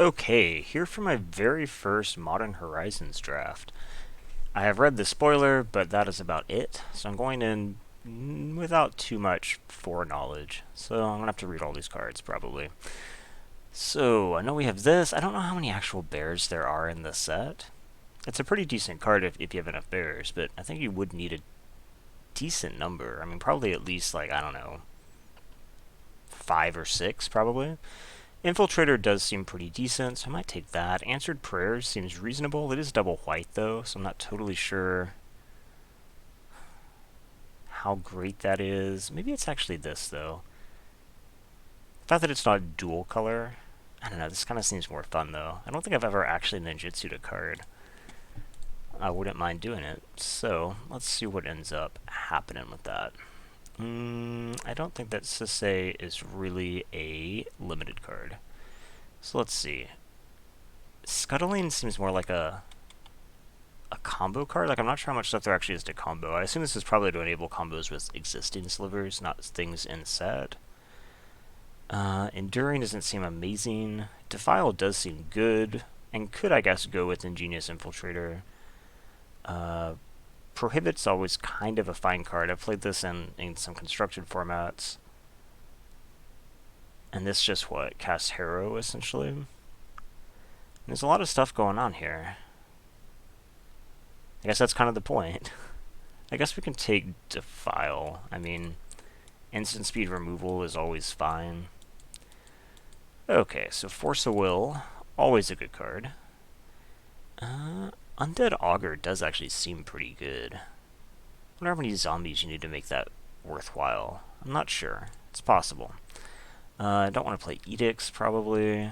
Okay, here for my very first Modern Horizons draft. I have read the spoiler, but that is about it, so I'm going in without too much foreknowledge. So I'm going to have to read all these cards, probably. So, I know we have this. I don't know how many actual bears there are in this set. It's a pretty decent card if you have enough bears, but I think you would need a decent number. I mean, probably at least, like, I don't know, 5 or 6, probably. Infiltrator does seem pretty decent, so I might take that. Answered Prayers seems reasonable. It is double white, though, so I'm not totally sure how great that is. Maybe it's actually this, though. The fact that it's not a dual color, I don't know, this kind of seems more fun, though. I don't think I've ever actually ninjutsu'd a card. I wouldn't mind doing it, so let's see what ends up happening with that. I don't think that Sisei is really a limited card. So let's see. Scuttling seems more like a combo card. Like, I'm not sure how much stuff there actually is to combo. I assume this is probably to enable combos with existing slivers, not things in set. Enduring doesn't seem amazing. Defile does seem good, and could, I guess, go with Ingenious Infiltrator. Prohibit's always kind of a fine card. I've played this in some constructed formats. And this just, what, casts Harrow, essentially? And there's a lot of stuff going on here. I guess that's kind of the point. I guess we can take Defile. I mean, instant speed removal is always fine. Okay, so Force of Will, always a good card. Undead Augur does actually seem pretty good. I wonder how many zombies you need to make that worthwhile. I'm not sure. It's possible. I don't want to play Edicts, probably.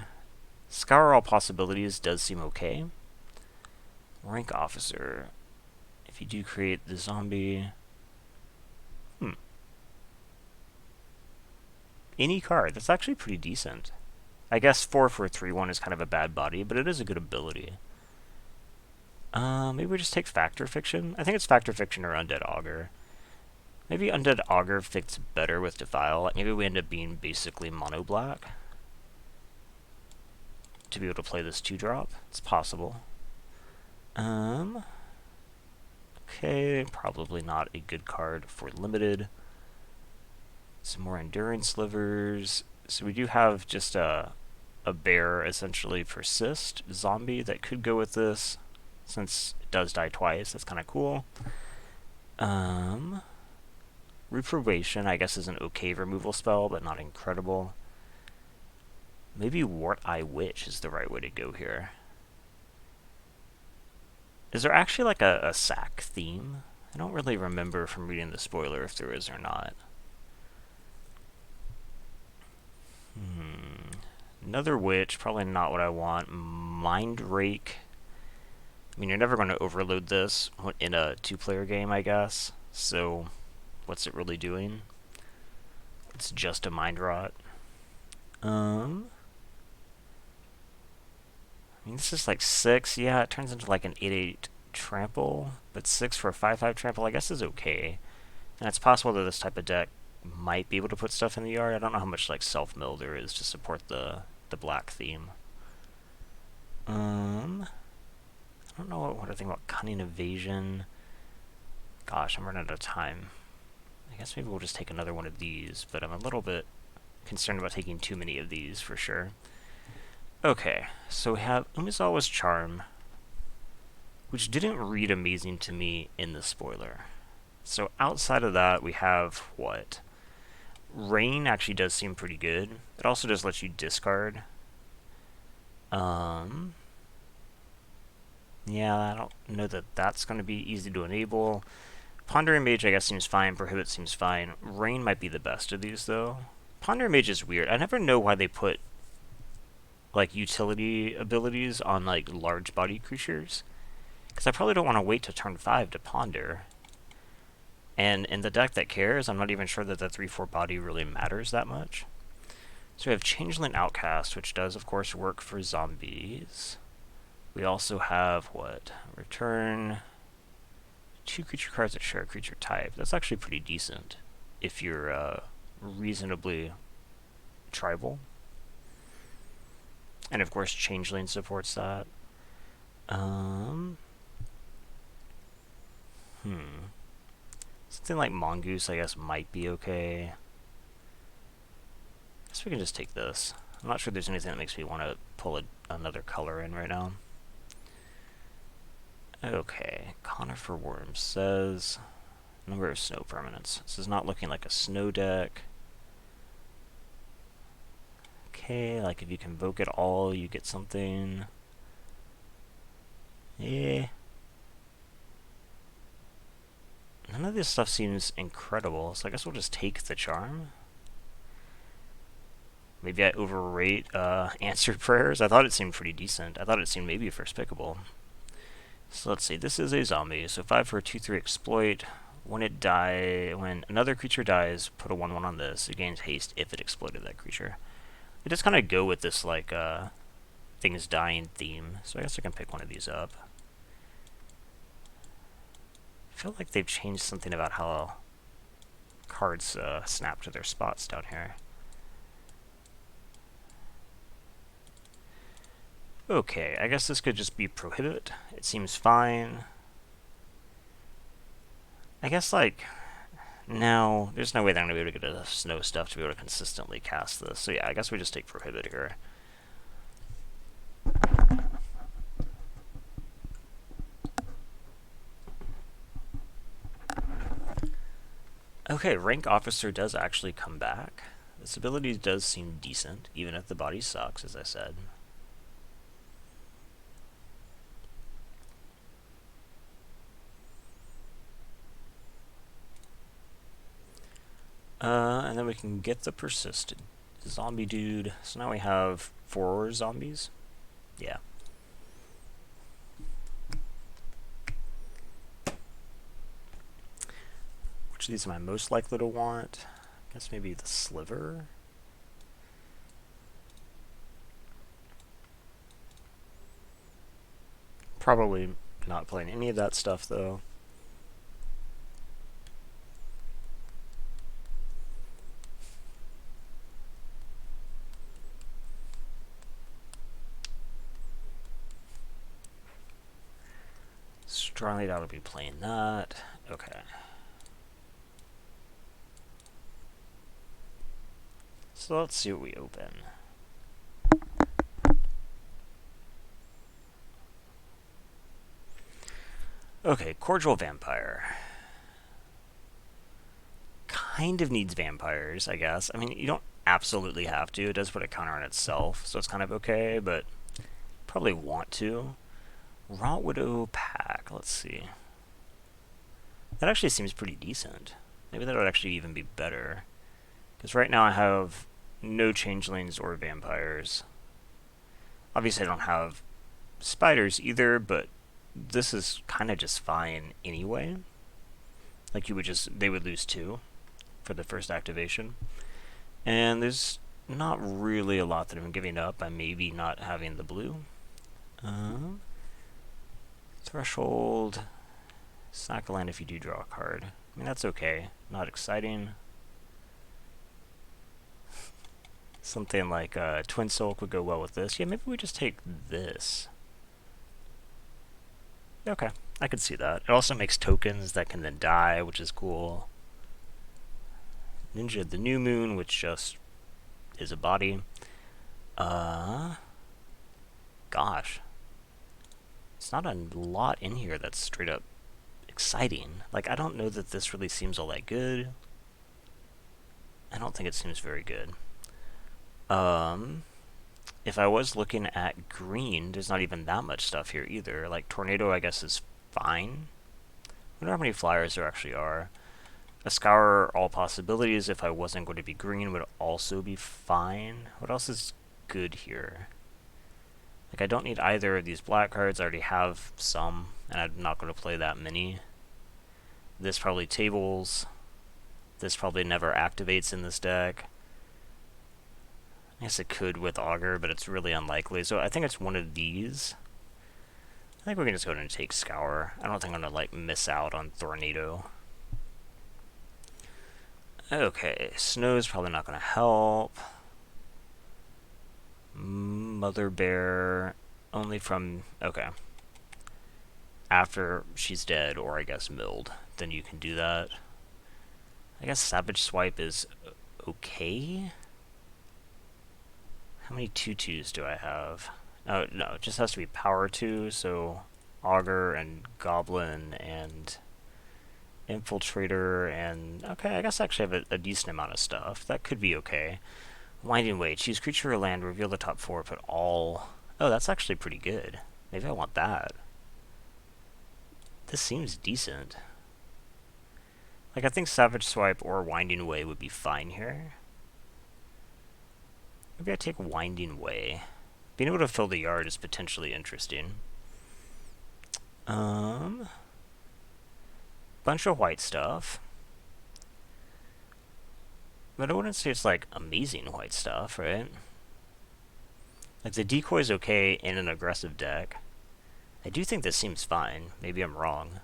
Scour All Possibilities does seem okay. Rank Officer. If you do create the zombie... Any card. That's actually pretty decent. I guess 4 for a 3/1 is kind of a bad body, but it is a good ability. Maybe we just take Factor Fiction? I think it's Factor Fiction or Undead Augur. Maybe Undead Augur fits better with Defile. Maybe we end up being basically mono black to be able to play this 2-drop. It's possible. Okay, probably not a good card for limited. Some more endurance slivers. So we do have just a bear, essentially, persist zombie that could go with this, since it does die twice. That's kind of cool. Reprobation, I guess, is an okay removal spell, but not incredible. Maybe Wart Eye Witch is the right way to go here. Is there actually like a sack theme? I don't really remember from reading the spoiler if there is or not. Another witch, probably not what I want. Mind Rake. I mean, you're never going to overload this in a 2-player game, I guess. So, what's it really doing? It's just a Mind Rot. I mean, this is like 6. Yeah, it turns into like an 8/8 trample. But 6 for a 5/5 trample, I guess, is okay. And it's possible that this type of deck might be able to put stuff in the yard. I don't know how much like self-mill there is to support the black theme. I don't know what I think about Cunning Evasion. Gosh, I'm running out of time. I guess maybe we'll just take another one of these, but I'm a little bit concerned about taking too many of these for sure. Okay, so we have Umezawa's Charm, which didn't read amazing to me in the spoiler. So outside of that, we have what? Rain actually does seem pretty good. It also does let you discard. Yeah, I don't know that that's going to be easy to enable. Pondering Mage, I guess, seems fine. Prohibit seems fine. Rain might be the best of these, though. Pondering Mage is weird. I never know why they put, like, utility abilities on, like, large body creatures. Because I probably don't want to wait to turn 5 to ponder. And in the deck that cares, I'm not even sure that the 3/4 body really matters that much. So we have Changeling Outcast, which does, of course, work for zombies. We also have, what? Return 2 creature cards that share a creature type. That's actually pretty decent if you're reasonably tribal. And of course, Changeling supports that. Um, Something like Mongoose, I guess, might be okay. I guess we can just take this. I'm not sure there's anything that makes me want to pull another color in right now. Okay, Conifer Worm says number of snow permanents. This is not looking like a snow deck. Okay, like if you convoke it all, you get something. Yeah. None of this stuff seems incredible, so I guess we'll just take the charm. Maybe I overrate answered prayers. I thought it seemed pretty decent. I thought it seemed maybe first pickable. So let's see. This is a zombie. So 5 for a 2/3 exploit. When another creature dies, put a 1/1 on this. It gains haste if it exploited that creature. I just kind of go with this like things dying theme. So I guess I can pick one of these up. I feel like they've changed something about how cards snap to their spots down here. Okay, I guess this could just be prohibit. It seems fine. I guess, like, no, there's no way that I'm going to be able to get enough snow stuff to be able to consistently cast this. So yeah, I guess we just take prohibit here. Okay, rank officer does actually come back. This ability does seem decent, even if the body sucks, as I said. And then we can get the persisted zombie dude. So now we have 4 zombies. Yeah. Which of these am I most likely to want? I guess maybe the sliver. Probably not playing any of that stuff though. Strongly doubt I'll be playing that. Okay. So let's see what we open. Okay, Cordial Vampire. Kind of needs vampires, I guess. I mean, you don't absolutely have to. It does put a counter on itself, so it's kind of okay, but probably want to. Rot Widow Pack, let's see. That actually seems pretty decent. Maybe that would actually even be better. Because right now I have no changelings or vampires. Obviously I don't have spiders either, but this is kind of just fine anyway. Like they would lose 2 for the first activation. And there's not really a lot that I'm giving up by maybe not having the blue. Threshold. Sack a land if you do draw a card. I mean, that's okay. Not exciting. Something like Twin Silk would go well with this. Yeah, maybe we just take this. Okay, I could see that. It also makes tokens that can then die, which is cool. Ninja of the New Moon, which just is a body. Gosh. It's not a lot in here that's straight up exciting. Like, I don't know that this really seems all that good. I don't think it seems very good. If I was looking at green, there's not even that much stuff here either. Like, Tornado, I guess, is fine. I wonder how many flyers there actually are. A Scour All Possibilities, if I wasn't going to be green, would also be fine. What else is good here? Like, I don't need either of these black cards. I already have some, and I'm not going to play that many. This probably tables. This probably never activates in this deck. I guess it could with Augur, but it's really unlikely. So I think it's one of these. I think we can just go ahead and take Scour. I don't think I'm going to, like, miss out on Tornado. Okay, Snow's probably not going to help. Mother Bear only from... Okay. After she's dead, or I guess milled, then you can do that. I guess Savage Swipe is okay. How many 2/2s do I have? Oh, no, it just has to be power 2, so Augur and Goblin and Infiltrator and... Okay, I guess I actually have a decent amount of stuff. That could be okay. Winding Way. Choose creature or land, reveal the top 4, put all... Oh, that's actually pretty good. Maybe I want that. This seems decent. Like, I think Savage Swipe or Winding Way would be fine here. Maybe I take Winding Way. Being able to fill the yard is potentially interesting. Bunch of white stuff. But I wouldn't say it's, like, amazing white stuff, right? Like, the decoy's okay in an aggressive deck. I do think this seems fine. Maybe I'm wrong.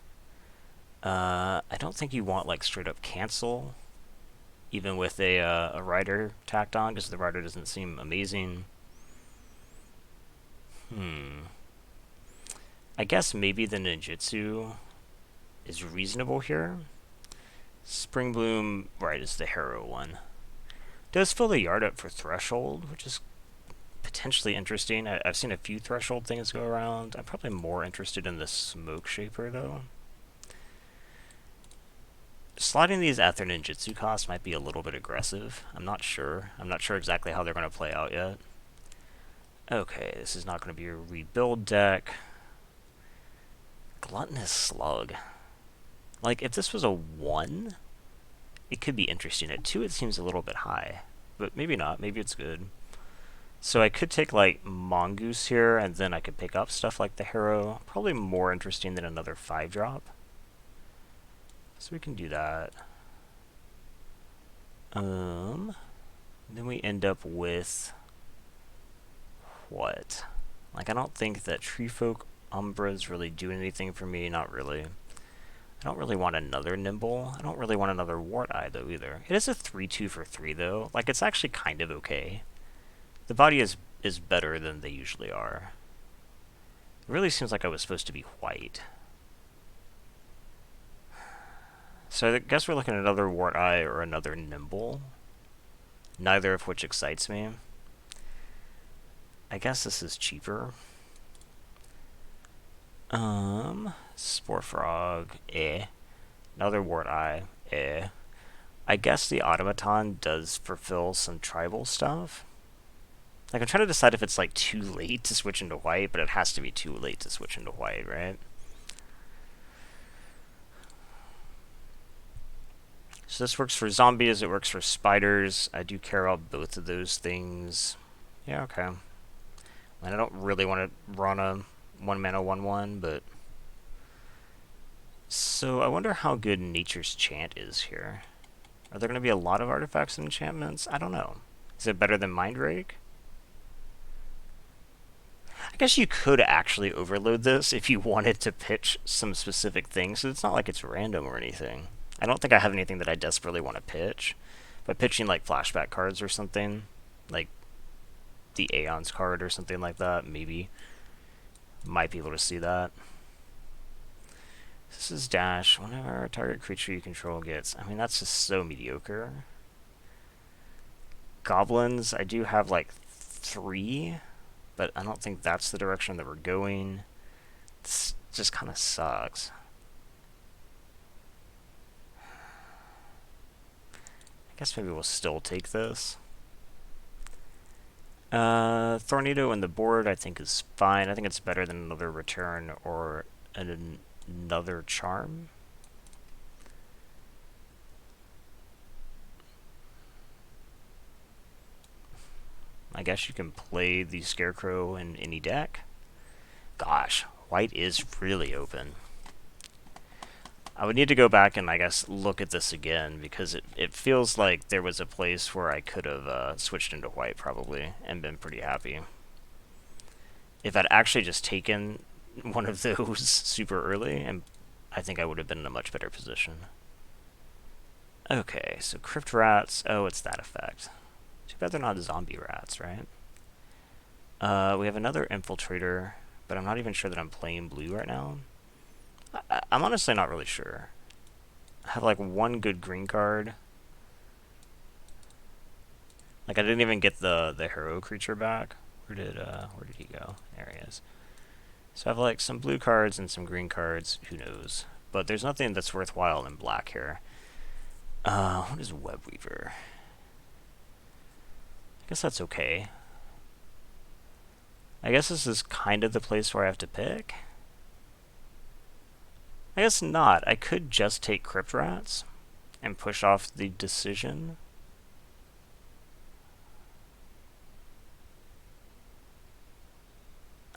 I don't think you want, like, straight up cancel, even with a rider tacked on, because the rider doesn't seem amazing. I guess maybe the ninjutsu is reasonable here. Spring Bloom, right, is the hero one. Does fill the yard up for Threshold, which is potentially interesting. I've seen a few Threshold things go around. I'm probably more interested in the Smoke Shaper, though. Sliding these at their ninjutsu cost might be a little bit aggressive. I'm not sure. I'm not sure exactly how they're going to play out yet. Okay, this is not going to be a rebuild deck. Gluttonous Slug. Like, if this was a 1, it could be interesting. At 2, it seems a little bit high. But maybe not. Maybe it's good. So I could take, like, Mongoose here, and then I could pick up stuff like the Harrow. Probably more interesting than another 5-drop. So we can do that. Then we end up with... what? Like, I don't think that Treefolk Umbras really do anything for me. Not really. I don't really want another Nimble. I don't really want another Wart Eye, though, either. It is a 3/2 for 3, though. Like, it's actually kind of okay. The body is better than they usually are. It really seems like I was supposed to be white. So I guess we're looking at another Wart Eye or another Nimble. Neither of which excites me. I guess this is cheaper. Spore Frog, Another Wart Eye, I guess the Automaton does fulfill some tribal stuff. Like, I'm trying to decide if it's, like, too late to switch into white, but it has to be too late to switch into white, right? So this works for zombies, it works for spiders. I do care about both of those things. Yeah, okay. And I don't really want to run a 1-mana 1/1, but... So I wonder how good Nature's Chant is here. Are there going to be a lot of artifacts and enchantments? I don't know. Is it better than Mind Rake? I guess you could actually overload this if you wanted to pitch some specific things, so it's not like it's random or anything. I don't think I have anything that I desperately want to pitch. But pitching, like, flashback cards or something, like the Aeon's card or something like that, maybe. Might be able to see that. This is dash. Whenever a target creature you control gets... I mean, that's just so mediocre. Goblins, I do have, like, 3, but I don't think that's the direction that we're going. This just kind of sucks. I guess maybe we'll still take this. Tornado in the board I think is fine. I think it's better than another return or another charm. I guess you can play the Scarecrow in any deck. Gosh, white is really open. I would need to go back and, I guess, look at this again, because it feels like there was a place where I could have switched into white, probably, and been pretty happy. If I'd actually just taken one of those super early, and I think I would have been in a much better position. Okay, so Crypt Rats. Oh, it's that effect. Too bad they're not zombie rats, right? We have another infiltrator, but I'm not even sure that I'm playing blue right now. I'm honestly not really sure. I have like one good green card. Like I didn't even get the hero creature back. Where did he go? There he is. So I have like some blue cards and some green cards. Who knows? But there's nothing that's worthwhile in black here. What is Webweaver? I guess that's okay. I guess this is kind of the place where I have to pick. I guess not. I could just take Crypt Rats and push off the decision.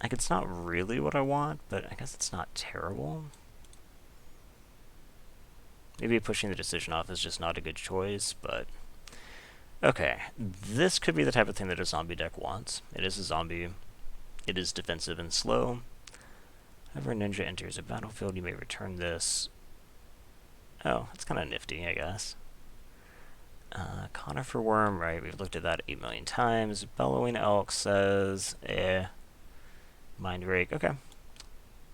Like, it's not really what I want, but I guess it's not terrible. Maybe pushing the decision off is just not a good choice, but... Okay, this could be the type of thing that a zombie deck wants. It is a zombie. It is defensive and slow. Whenever a ninja enters a battlefield, you may return this. Oh, that's kind of nifty, I guess. Conifer Worm, right, we've looked at that 8 million times. Bellowing Elk says, Mind Rake, okay.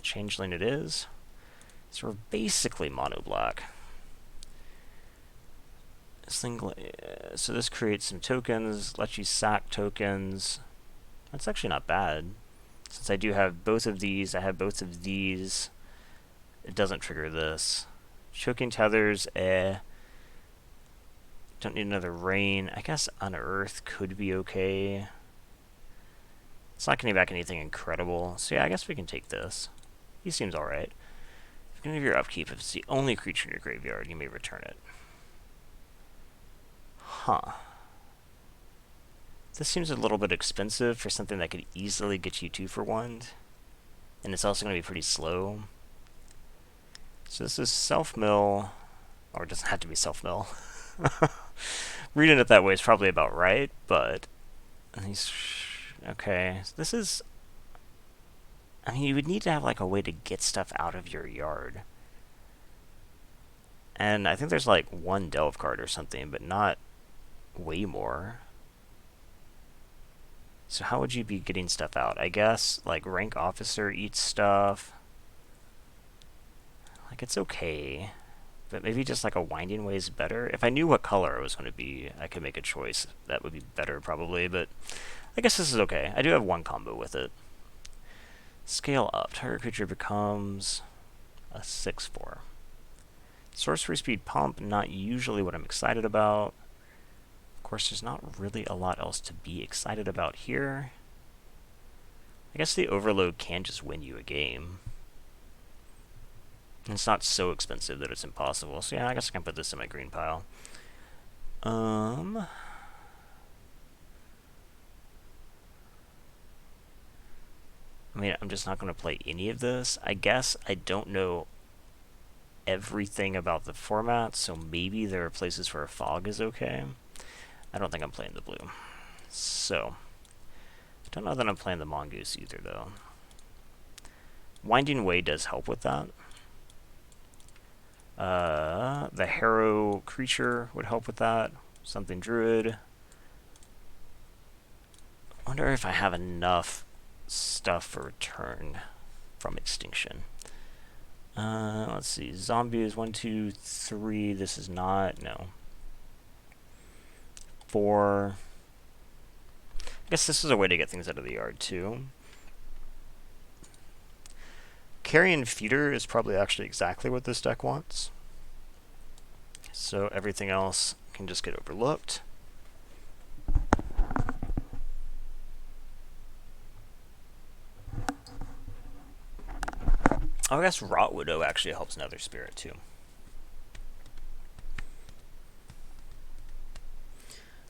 Changeling it is. So we're basically mono black. So this creates some tokens, lets you sack tokens. That's actually not bad. Since I do have both of these, I have both of these. It doesn't trigger this. Choking Tethers, Don't need another Rain. I guess Unearth could be okay. It's not getting back anything incredible. So yeah, I guess we can take this. He seems alright. If you can have your upkeep, if it's the only creature in your graveyard, you may return it. Huh. This seems a little bit expensive for something that could easily get you 2 for 1. And it's also going to be pretty slow. So this is self-mill. Or it doesn't have to be self-mill. Reading it that way is probably about right, but... Okay, so this is... I mean, you would need to have like a way to get stuff out of your yard. And I think there's like one delve card or something, but not way more. So how would you be getting stuff out? I guess like rank officer eats stuff. Like it's okay. But maybe just like a winding way is better. If I knew what color it was going to be, I could make a choice. That would be better probably, but I guess this is okay. I do have one combo with it. Scale up. Target creature becomes a 6/4. Sorcery speed pump, not usually what I'm excited about. Of course, there's not really a lot else to be excited about here. I guess the overload can just win you a game. And it's not so expensive that it's impossible. So yeah, I guess I can put this in my green pile. I mean, I'm just not going to play any of this. I guess I don't know everything about the format, so maybe there are places where a fog is okay. I don't think I'm playing the blue. So, I don't know that I'm playing the mongoose either, though. Winding Way does help with that. The Harrow creature would help with that. Something druid. I wonder if I have enough stuff for return from extinction. Let's see. Zombies, 1, 2, 3. This is not. No. 4. I guess this is a way to get things out of the yard, too. Carrion Feeder is probably actually exactly what this deck wants. So everything else can just get overlooked. Oh, I guess Rot Widow actually helps Nether Spirit, too.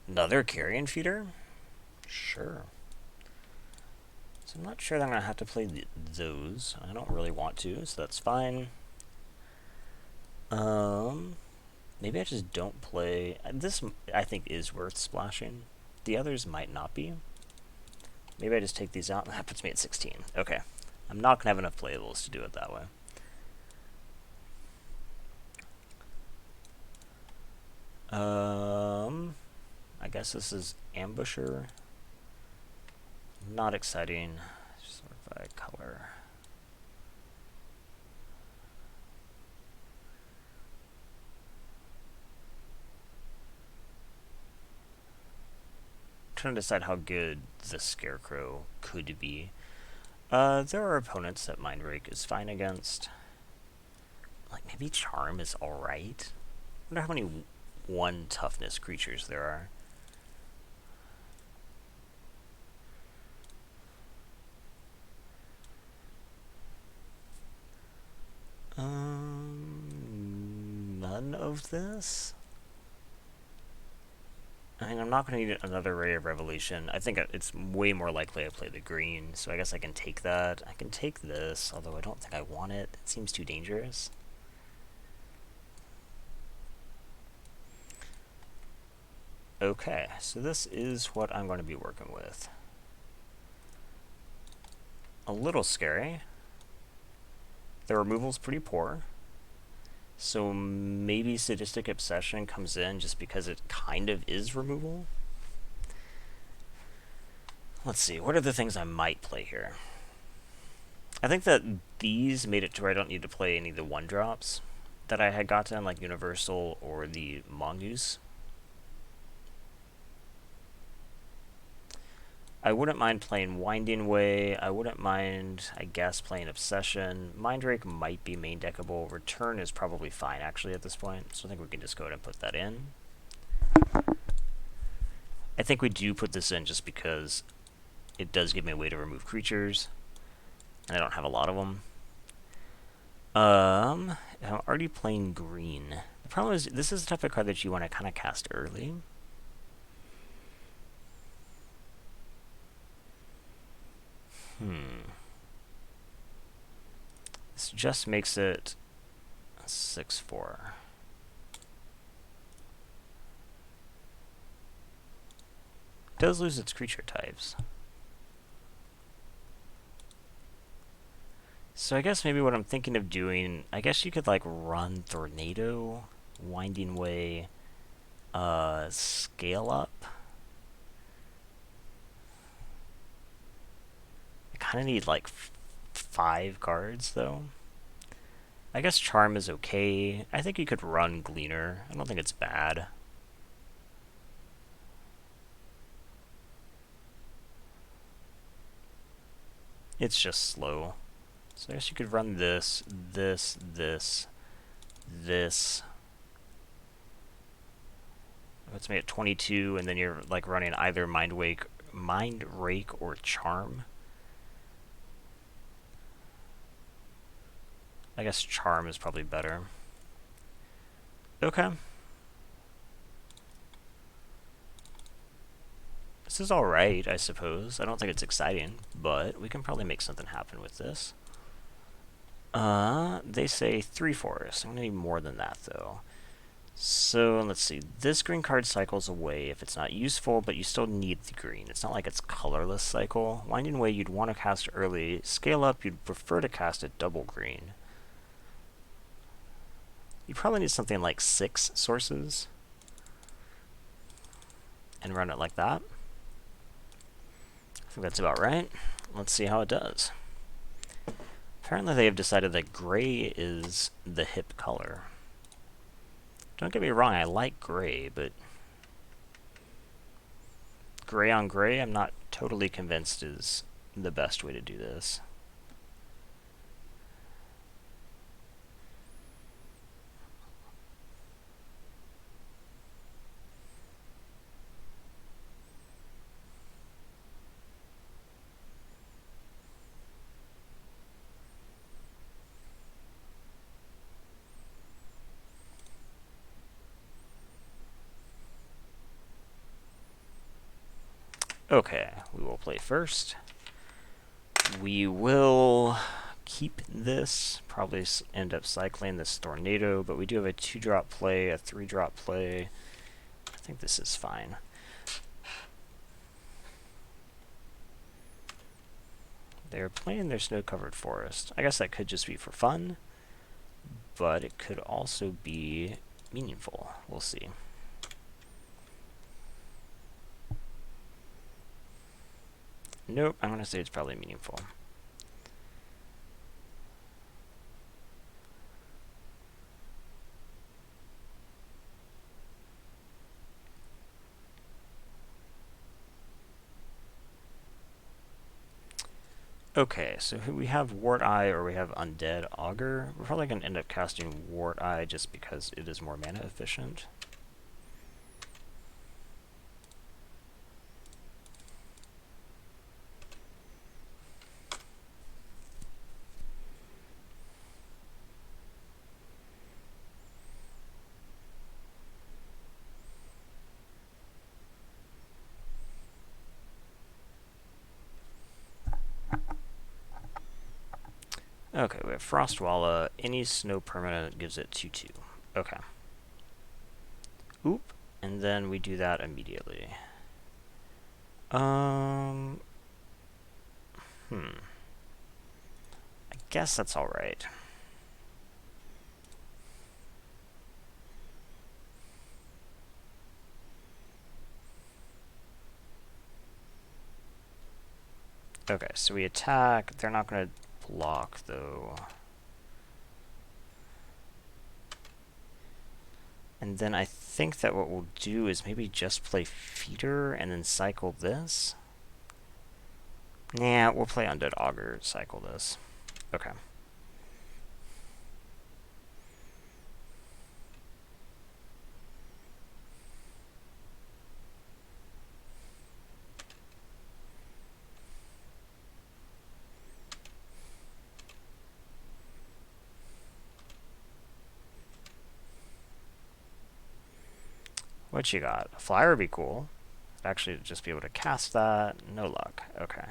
Another Carrion Feeder? Sure. So I'm not sure that I'm going to have to play those. I don't really want to, so that's fine. Maybe I just don't play... This, I think, is worth splashing. The others might not be. Maybe I just take these out, and that puts me at 16. Okay. I'm not going to have enough playables to do it that way. I guess this is Ambusher. not exciting. Sort by color. Trying to decide how good the Scarecrow could be. There are opponents that Mind Rake is fine against. Like, maybe Charm is alright. I wonder how many 1 toughness creatures there are. None of this? I mean, I'm not going to need another Ray of Revelation. I think it's way more likely I play the green, so I guess I can take that. I can take this, although I don't think I want it. It seems too dangerous. Okay, so this is what I'm going to be working with. A little scary. The removal's pretty poor. So maybe Sadistic Obsession comes in just because it kind of is removal. Let's see, what are the things I might play here? I think that these made it to where I don't need to play any of the 1-drops that I had gotten, like Universal or the Mongoose. I wouldn't mind playing Winding Way. I wouldn't mind, I guess, playing Obsession. Mindrake might be main deckable. Return is probably fine, actually, at this point. So I think we can just go ahead and put that in. I think we do put this in just because it does give me a way to remove creatures. And I don't have a lot of them. I'm already playing green. The problem is, this is the type of card that you want to kind of cast early. This just makes it a 6/4. It does lose its creature types. So I guess maybe what I'm thinking of doing, I guess you could like run Tornado, Winding Way, Scale Up. I kind of need like 5 cards though. I guess Charm is okay. I think you could run Gleaner. I don't think it's bad. It's just slow. So I guess you could run this, this, this, this. Let's make it 22, and then you're like running either Mind Rake or Charm. I guess Charm is probably better. Okay. This is alright, I suppose. I don't think it's exciting, but we can probably make something happen with this. They say 3 forests. I'm gonna need more than that, though. So, let's see. This green card cycles away if it's not useful, but you still need the green. It's not like it's colorless cycle. Winding Way you'd want to cast early. Scale Up you'd prefer to cast at double green. You probably need something like 6 sources. And run it like that. I think that's about right. Let's see how it does. Apparently they have decided that gray is the hip color. Don't get me wrong, I like gray, but gray on gray I'm not totally convinced is the best way to do this. Okay, we will play first. We will keep this, probably end up cycling this Tornado, but we do have a 2-drop play, a 3-drop play. I think this is fine. They're playing their snow-covered forest. I guess that could just be for fun, but it could also be meaningful. We'll see. Nope, I'm going to say it's probably meaningful. Okay, so we have Wart Eye or we have Undead Augur. We're probably going to end up casting Wart Eye just because it is more mana efficient. Okay, we have Frostwalla. Any snow permanent gives it 2/2. Okay. Oop. And then we do that immediately. I guess that's alright. Okay, so we attack. They're not going to block, though. And then I think that what we'll do is maybe just play Feeder and then cycle this. Nah, we'll play Undead Augur, cycle this. Okay. What you got? A flyer would be cool. I'd actually just be able to cast that. No luck. Okay.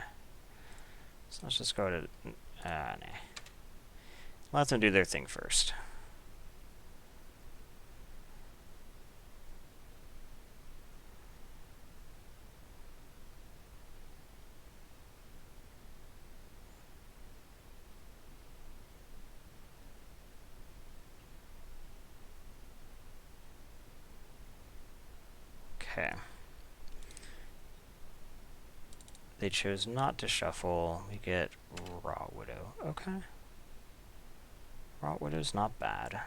So let's just go to... nah. Let them do their thing first. Okay. They chose not to shuffle. We get Raw Widow. Okay. Raw Widow's not bad.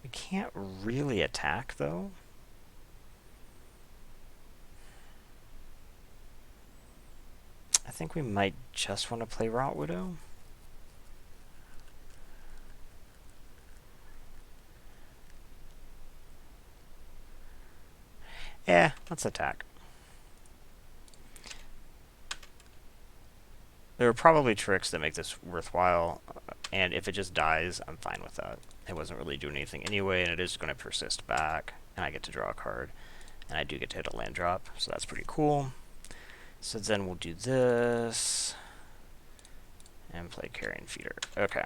We can't really attack, though. I think we might just want to play Rot Widow. Yeah, let's attack. There are probably tricks that make this worthwhile, and if it just dies, I'm fine with that. It wasn't really doing anything anyway, and it is going to persist back, and I get to draw a card, and I do get to hit a land drop, so that's pretty cool. So then we'll do this, and play Carrion Feeder. Okay.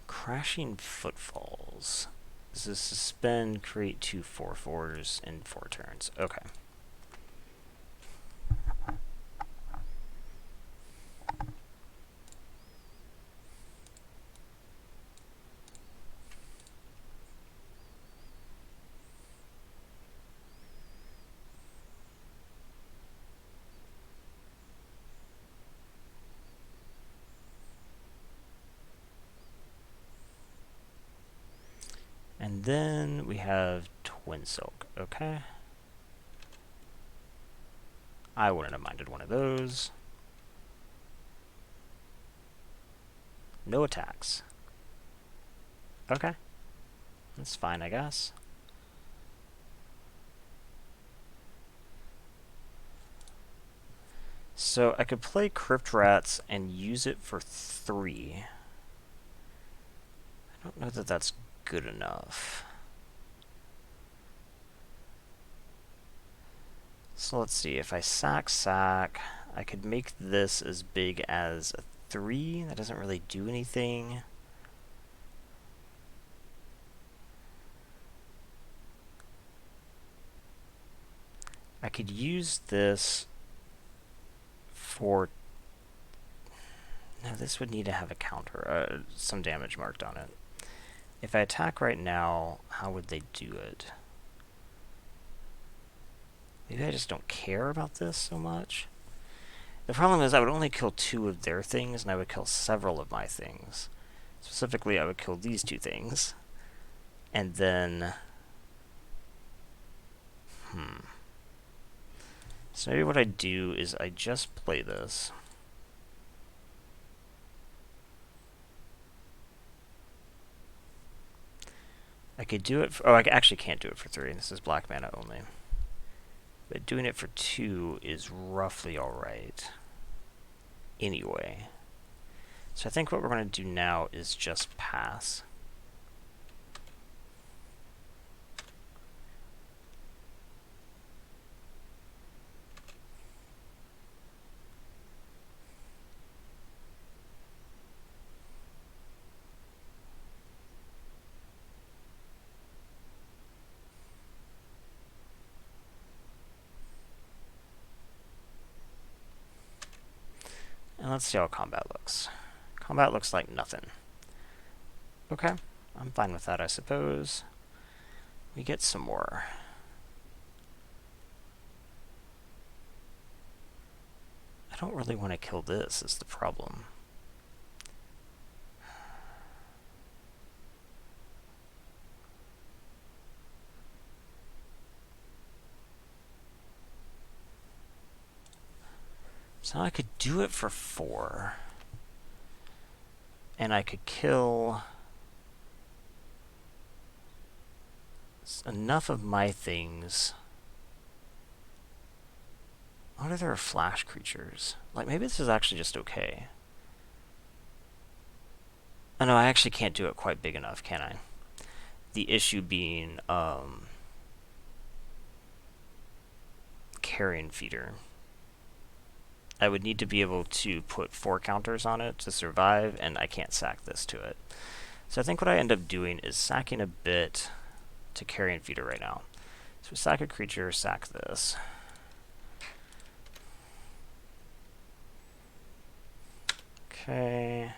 Crashing Footfalls. This is suspend, create 2 4/4s in 4 turns. Okay. And then we have Twin Silk. Okay. I wouldn't have minded one of those. No attacks. Okay. That's fine, I guess. So I could play Crypt Rats and use it for 3. I don't know that that's good enough. So let's see, if I sack, I could make this as big as a 3. That doesn't really do anything. I could use this for... No, this would need to have a counter, some damage marked on it. If I attack right now, how would they do it? Maybe I just don't care about this so much. The problem is I would only kill 2 of their things, and I would kill several of my things. Specifically, I would kill these 2 things. And then... So maybe what I do is I just play this. I could do it for... Oh, I actually can't do it for 3. This is black mana only. But doing it for 2 is roughly alright. Anyway. So I think what we're going to do now is just pass. And let's see how combat looks. Combat looks like nothing. Okay, I'm fine with that, I suppose. We get some more. I don't really want to kill this, is the problem. So I could do it for 4. And I could kill enough of my things. What if there are flash creatures? Like, maybe this is actually just okay. Oh no, I actually can't do it quite big enough, can I? The issue being, carrion feeder. I would need to be able to put 4 counters on it to survive, and I can't sack this to it. So I think what I end up doing is sacking a bit to carrion feeder right now. So sack a creature, sack this. Okay.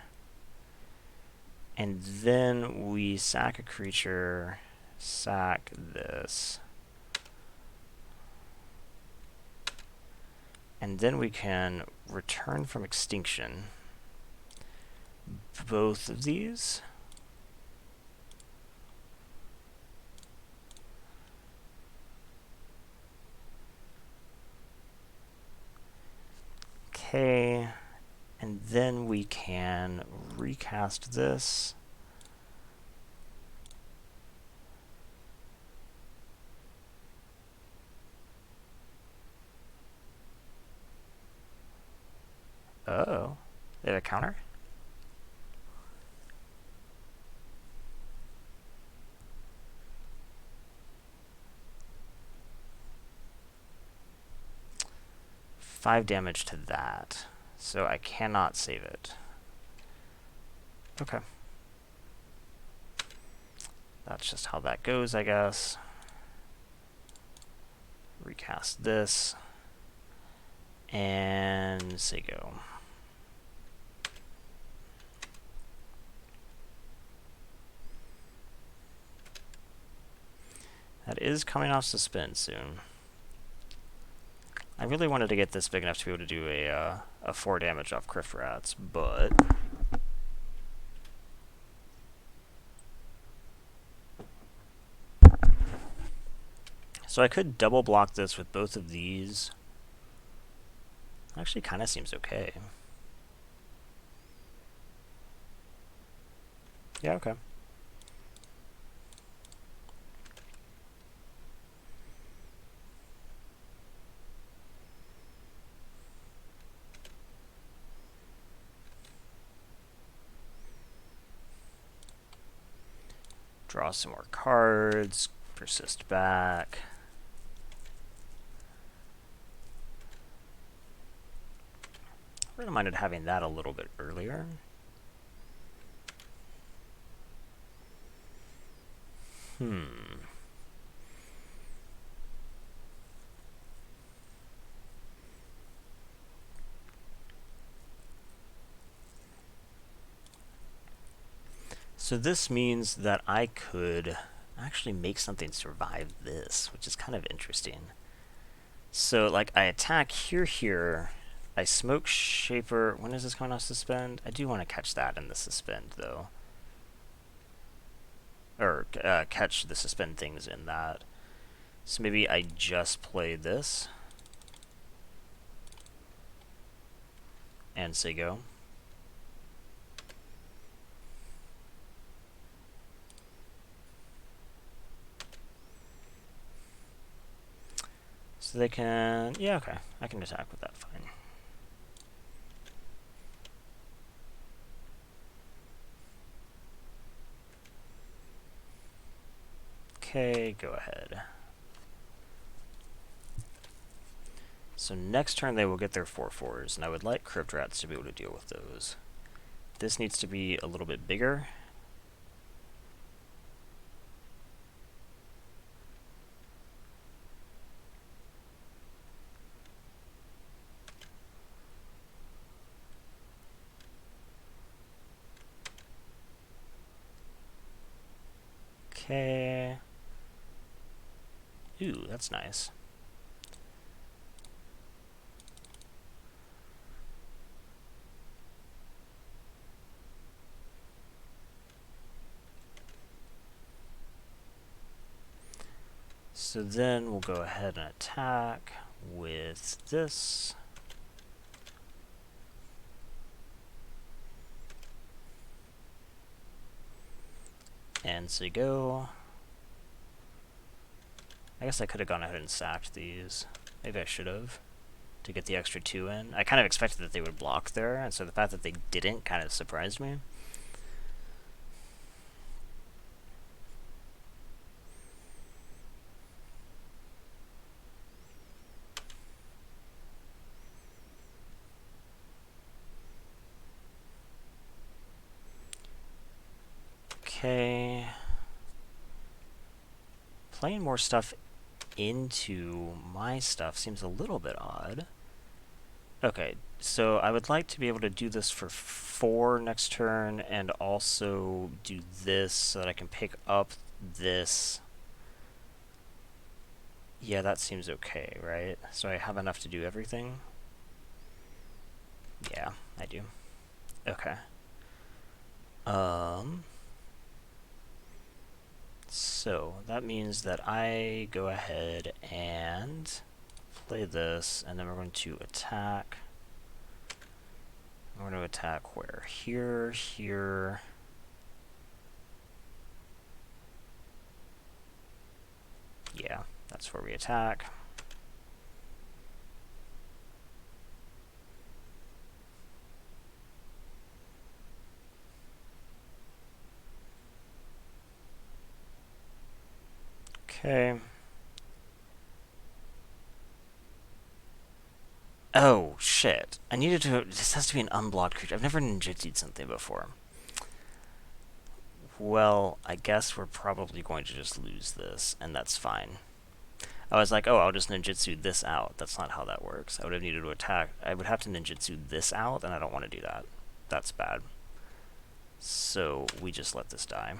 And then we sack a creature, sack this. And then we can return from extinction both of these. Okay. And then we can recast this. Uh-oh. They have a counter? Five damage to that. So I cannot save it. Okay. That's just how that goes, I guess. Recast this. And say go. That is coming off suspend soon. I really wanted to get this big enough to be able to do a 4 damage off Crift Rats, but... So I could double block this with both of these. Actually, kind of seems okay. Yeah, okay. Draw some more cards, persist back. wouldn't have minded having that a little bit earlier. So this means that I could actually make something survive this, which is kind of interesting. So, like, I attack here. I smoke Shaper. When is this coming off suspend? I do want to catch that in the suspend, though. Or catch the suspend things in that. So maybe I just play this. And say go. So they can... Yeah, okay. I can attack with that, fine. Okay, go ahead. So next turn they will get their 4/4s, and I would like Crypt Rats to be able to deal with those. This needs to be a little bit bigger. Okay. Ooh, that's nice. So then we'll go ahead and attack with this. And say go. I guess I could have gone ahead and sacked these. Maybe I should have, to get the extra 2 in. I kind of expected that they would block there, and so the fact that they didn't kind of surprised me. Okay. Playing more stuff into my stuff seems a little bit odd. Okay, so I would like to be able to do this for 4 next turn, and also do this so that I can pick up this. Yeah, that seems okay, right? So I have enough to do everything? Yeah, I do. Okay. So that means that I go ahead and play this, and then we're going to attack. We're going to attack where? Here, here. Yeah, that's where we attack. Okay. Oh, shit. I needed to... This has to be an unblocked creature. I've never ninjutsu'd something before. Well, I guess we're probably going to just lose this, and that's fine. I was like, oh, I'll just ninjutsu this out. That's not how that works. I would have needed to attack. I would have to ninjutsu this out, and I don't want to do that. That's bad. So we just let this die.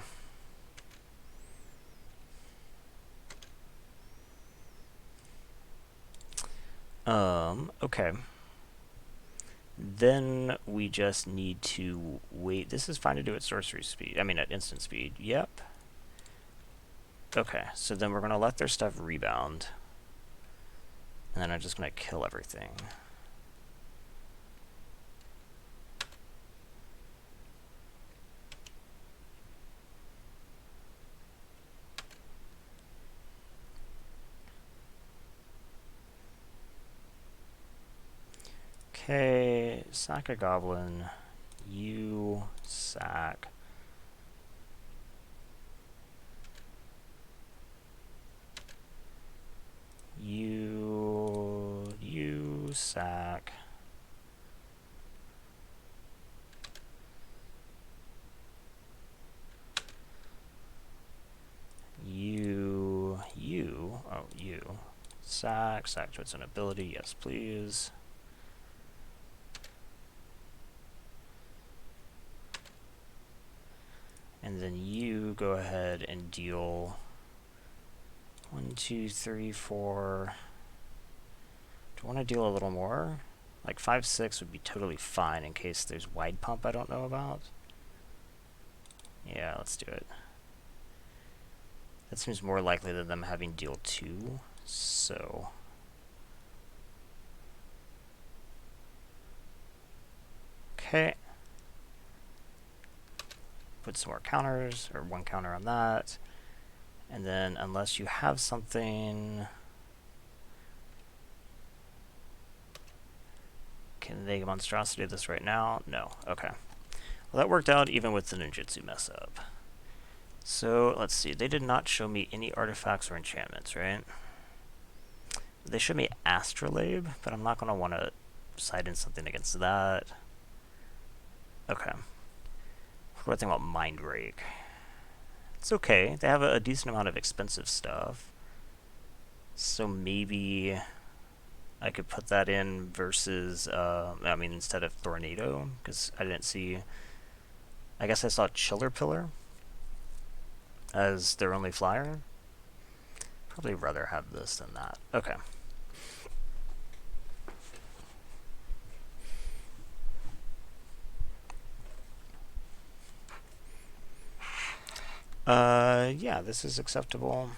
Okay. Then we just need to wait. This is fine to do at sorcery speed. I mean, at instant speed. Yep. Okay, so then we're going to let their stuff rebound. And then I'm just going to kill everything. Okay, sack a goblin. You sack. You sack. Sack to its own ability, yes please. And then you go ahead and deal 1, 2, 3, 4. Do I want to deal a little more? Like 5, 6 would be totally fine in case there's wide pump I don't know about. Yeah, let's do it. That seems more likely than them having deal 2, so... Okay. Put some more counters, or 1 counter on that. And then, unless you have something... Can they monstrosity this right now? No. Okay. Well, that worked out even with the ninjutsu mess up. So, let's see. They did not show me any artifacts or enchantments, right? They showed me Astrolabe, but I'm not going to want to side in something against that. Okay. What do I think about Mind Rake? It's okay. They have a decent amount of expensive stuff. So maybe I could put that in versus, I mean, instead of Tornado, because I didn't see... I guess I saw Chiller Pillar as their only flyer. Probably rather have this than that. Okay. Yeah, this is acceptable.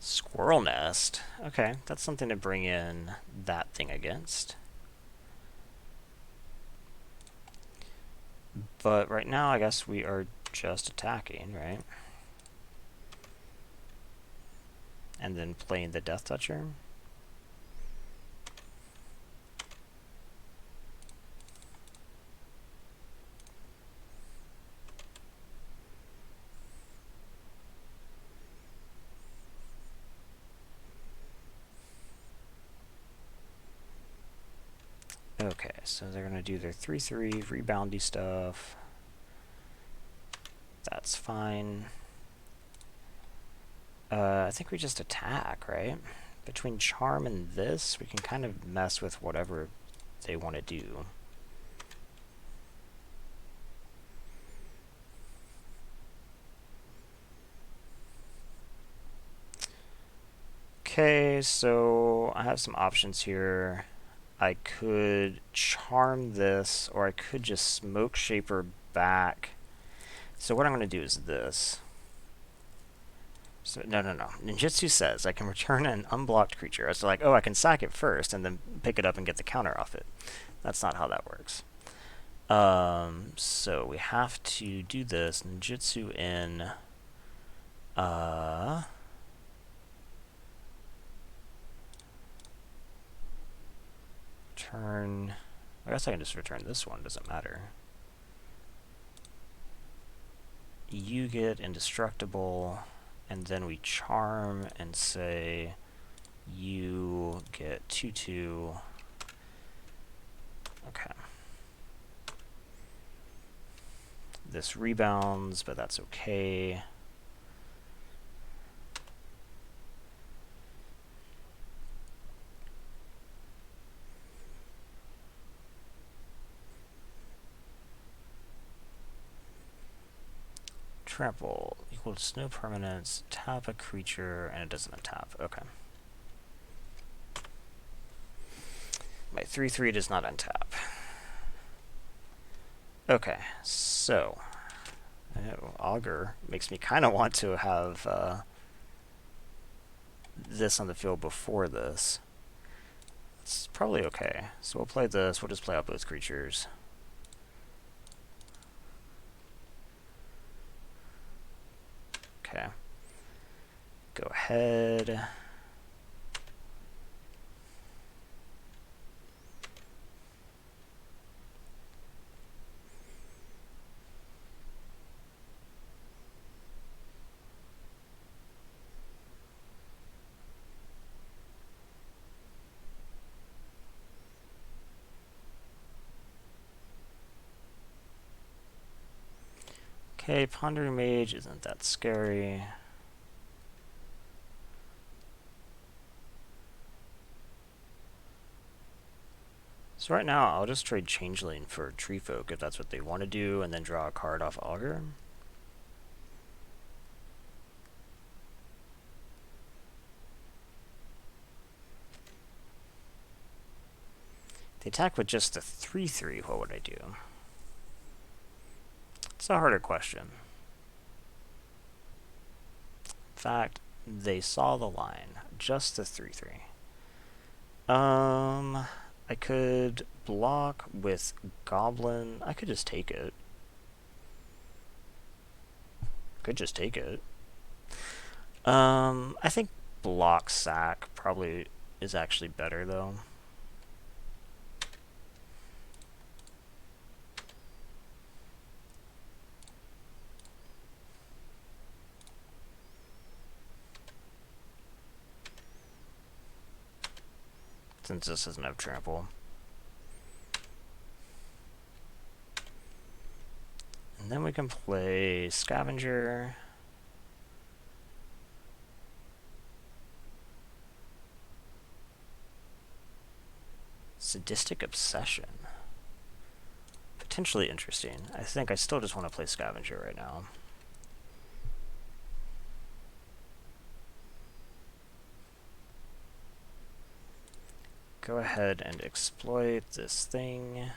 Squirrel Nest. Okay, that's something to bring in that thing against. But right now, I guess we are just attacking, right? And then playing the Death Toucher. Okay, so they're going to do their 3-3 reboundy stuff. That's fine. I think we just attack, right? Between Charm and this, we can kind of mess with whatever they want to do. Okay, so I have some options here. I could Charm this, or I could just Smoke Shaper back. So what I'm going to do is this. So, no. Ninjutsu says I can return an unblocked creature. So like, oh, I can sack it first and then pick it up and get the counter off it. That's not how that works. So we have to do this. Ninjutsu in... Turn... I guess I can just return this one. Doesn't matter. You get indestructible... And then we charm and say you get 2/2. Okay. This rebounds, but that's okay. Trample equals no permanence, tap a creature, and it doesn't untap. Okay. My 3/3 does not untap. Okay, so Augur makes me kind of want to have this on the field before this. It's probably okay. So we'll play this. We'll just play out both creatures. Okay. Go ahead. Okay, Pondering Mage isn't that scary. So right now, I'll just trade Changeling for Tree Folk if that's what they want to do, and then draw a card off Augur. They attack with just the 3/3, what would I do? It's a harder question. In fact, they saw the line. Just the 3/3. I could block with Goblin. I could just take it. I think block sack probably is actually better though. Since this doesn't have trample. And then we can play Scavenger. Sadistic Obsession. Potentially interesting. I think I still just want to play Scavenger right now. Go ahead and exploit this thing.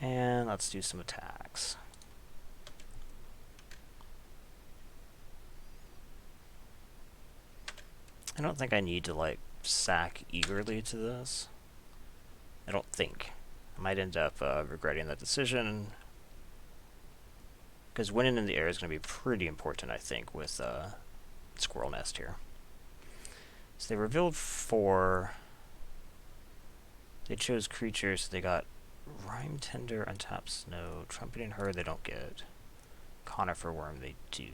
And let's do some attacks. I don't think I need to, like, sack eagerly to this. I don't think. I might end up regretting that decision. Because winning in the air is going to be pretty important, I think, with Squirrel Nest here. So they revealed 4. They chose creatures, so they got Rime Tender, Untapped Snow, Trumpeting Herd they don't get. Conifer Worm they do.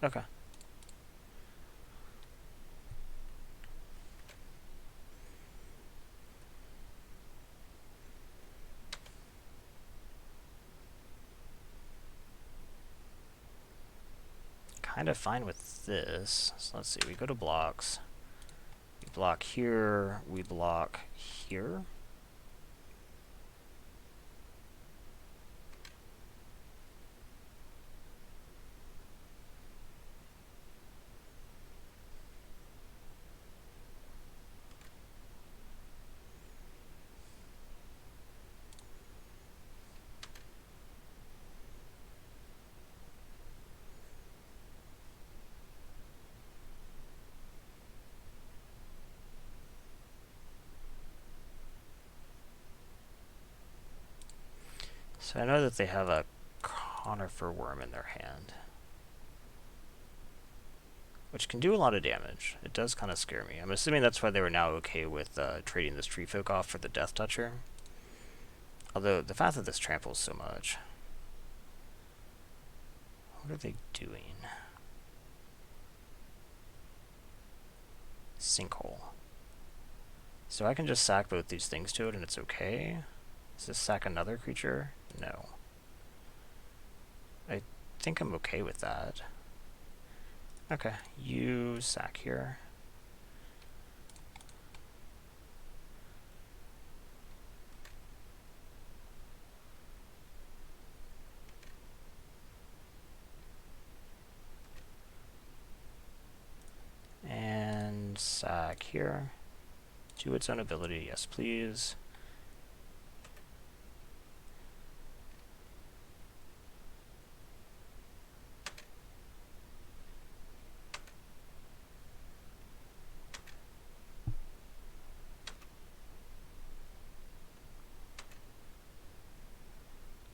Okay. Kind of fine with this. So let's see, we go to blocks. We block here, we block here. So I know that they have a Conifer Worm in their hand, which can do a lot of damage. It does kind of scare me. I'm assuming that's why they were now okay with trading this Tree Folk off for the Death Toucher. Although, the fact that this tramples so much. What are they doing? Sinkhole. So I can just sack both these things to it and it's okay? Does this sack another creature? No. I think I'm okay with that. Okay, you sack here. And sack here. To its own ability, yes please.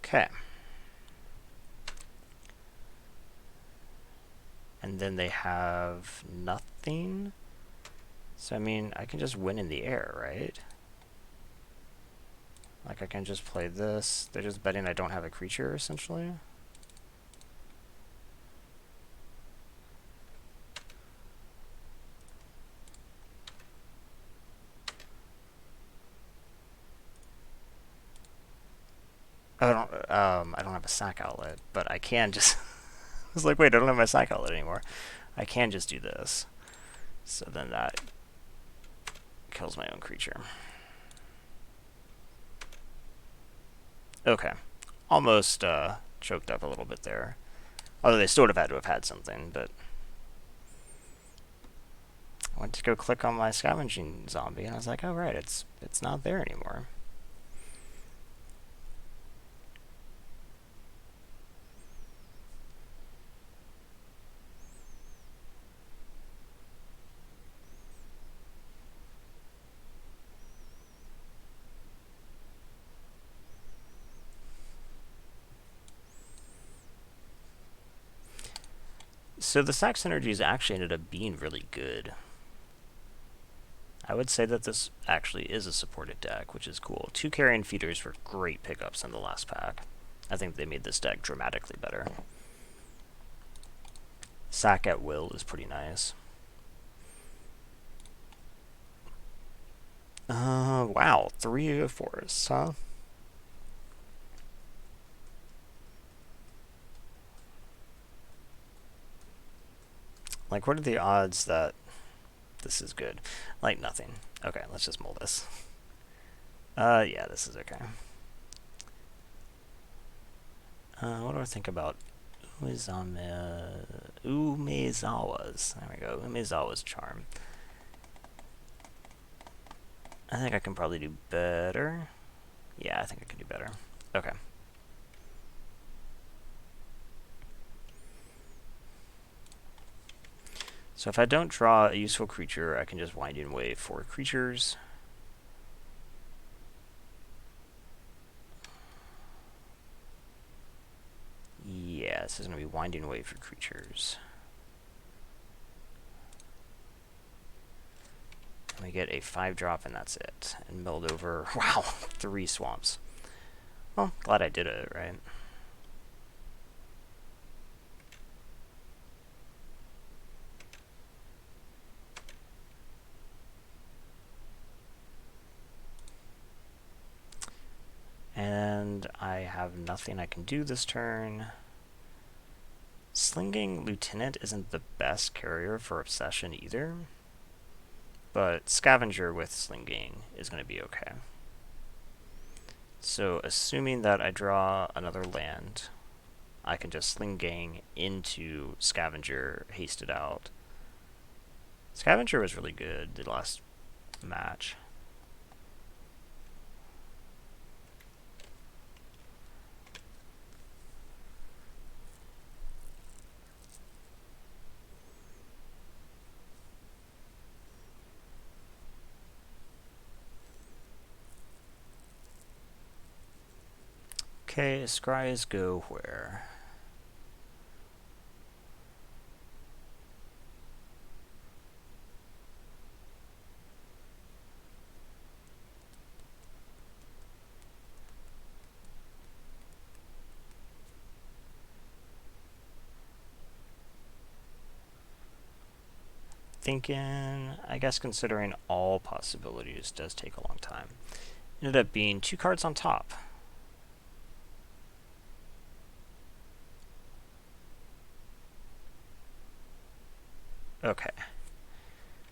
Okay. And then they have nothing. So, I mean, I can just win in the air, right? Like, I can just play this. They're just betting I don't have a creature, essentially. Oh, I don't have a sack outlet, but I can just... I was like, wait, I don't have my sack outlet anymore. I can just do this. So then that kills my own creature. Okay. Almost choked up a little bit there. Although they sort of had to have had something, but... I went to go click on my scavenging zombie, and I was like, oh, right, it's not there anymore. So the sack synergies actually ended up being really good. I would say that this actually is a supported deck, which is cool. 2 carrion feeders were great pickups in the last pack. I think they made this deck dramatically better. Sack at will is pretty nice. Wow, 3 of forests, huh? Like, what are the odds that this is good? Like, nothing. Okay, let's just mull this. Yeah, this is okay. What do I think about Umezawa's? There we go, Umezawa's Charm. I think I can probably do better. Yeah, I think I can do better. Okay. So if I don't draw a useful creature, I can just Winding Wave 4 creatures. Yeah, this is going to be Winding Wave for creatures. And we get a 5-drop, and that's it. And milled over, wow, 3 swamps. Well, glad I did it, right? And I have nothing I can do this turn. Sling-Gang Lieutenant isn't the best carrier for Obsession either, but Scavenger with Sling-Gang is going to be okay. So assuming that I draw another land, I can just Sling-Gang into Scavenger, haste it out. Scavenger was really good the last match. Okay, scries go where? Thinking, I guess considering all possibilities does take a long time. Ended up being 2 cards on top. Okay.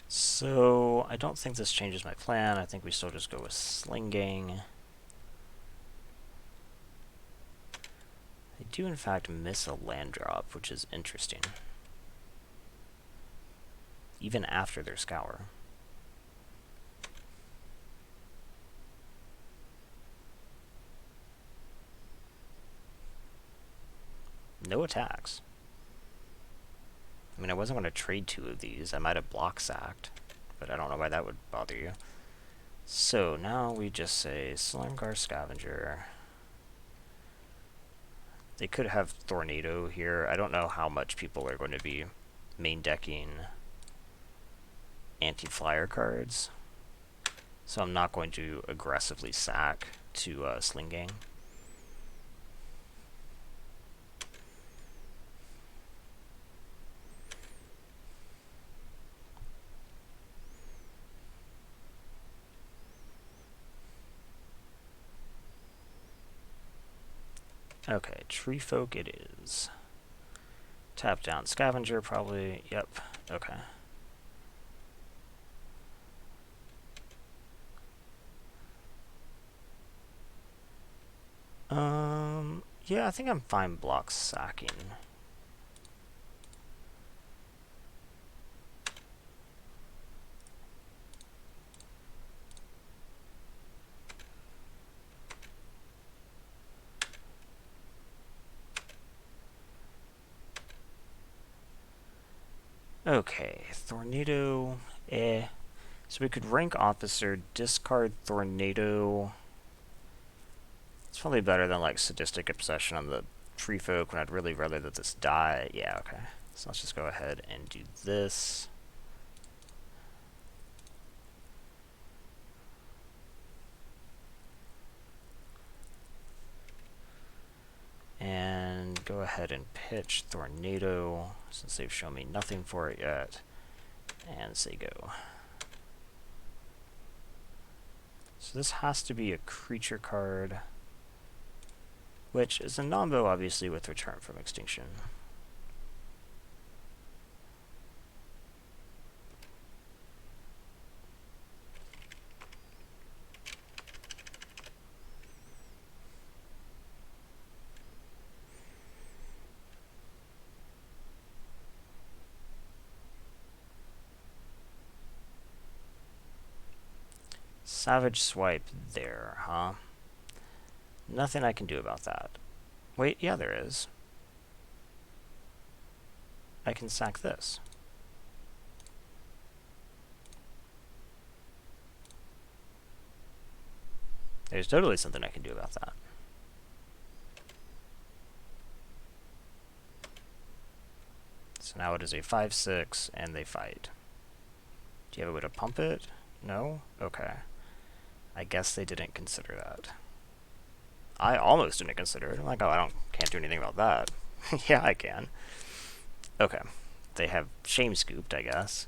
So, I don't think this changes my plan. I think we still just go with Sling-Gang. I do, in fact, miss a land drop, which is interesting. Even after their Scour. no attacks. I mean, I wasn't going to trade 2 of these. I might have block sacked, but I don't know why that would bother you. So now we just say Sling-Gang Scavenger. They could have Tornado here. I don't know how much people are going to be main decking anti-flyer cards. So I'm not going to aggressively sack to Sling-Gang. Okay, Tree Folk it is. Tap down Scavenger probably. Yep. Okay. Yeah, I think I'm fine block sacking. Okay, Tornado, So we could rank Officer, discard Tornado. It's probably better than like Sadistic Obsession on the Tree Folk when I'd really rather that this die. Yeah, okay. So let's just go ahead and do this. And go ahead and pitch Tornado, since they've shown me nothing for it yet. And say go. So this has to be a creature card, which is a Nombo, obviously, with Return from Extinction. Savage Swipe there, huh? Nothing I can do about that. Wait, yeah, there is. I can sack this. There's totally something I can do about that. So now it is a 5/6, and they fight. Do you have a way to pump it? No? Okay. I guess they didn't consider that. I almost didn't consider it. I'm like, oh, can't do anything about that. Yeah, I can. Okay. They have Shame Scooped, I guess.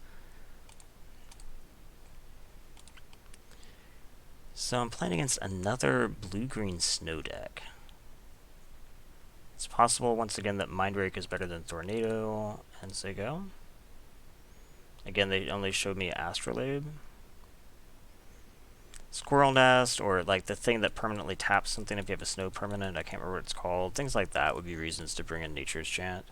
So I'm playing against another blue-green snow deck. It's possible, once again, that Mindbreak is better than Tornado, and say go. Again, they only showed me Astrolabe. Squirrel Nest, or like the thing that permanently taps something if you have a snow permanent, I can't remember what it's called. Things like that would be reasons to bring in Nature's Chant.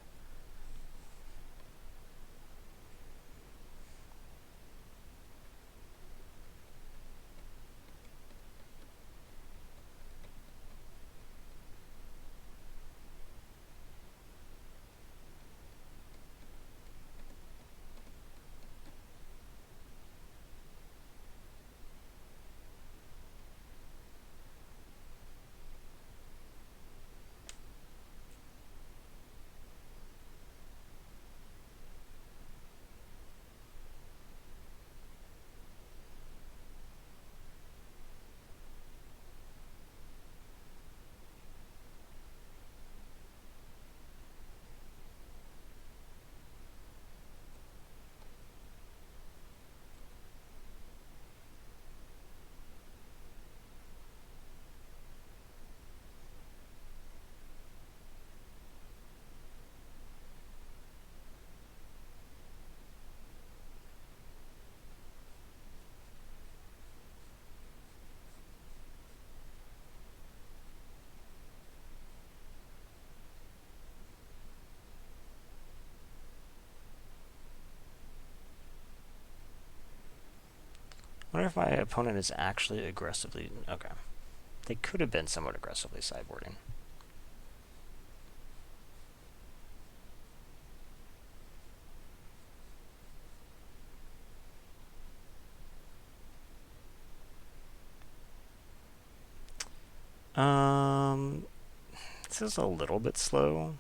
I wonder if my opponent is actually aggressively... Okay. They could have been somewhat aggressively sideboarding. This is a little bit slow.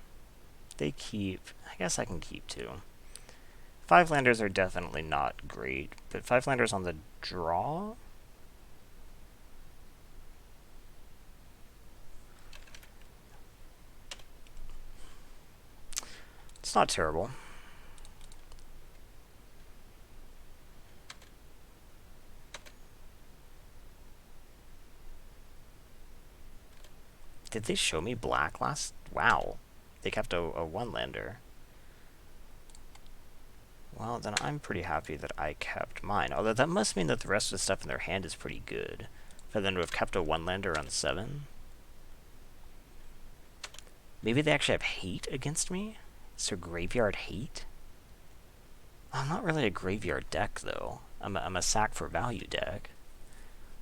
They keep... I guess I can keep 2. 5 landers are definitely not great, but 5 landers on the draw? It's not terrible. Did they show me black last? Wow. They kept a 1-lander. Well, then I'm pretty happy that I kept mine. Although that must mean that the rest of the stuff in their hand is pretty good. For them to have kept a 1-lander on 7. Maybe they actually have hate against me? So graveyard hate? I'm not really a graveyard deck, though. I'm a sack for value deck.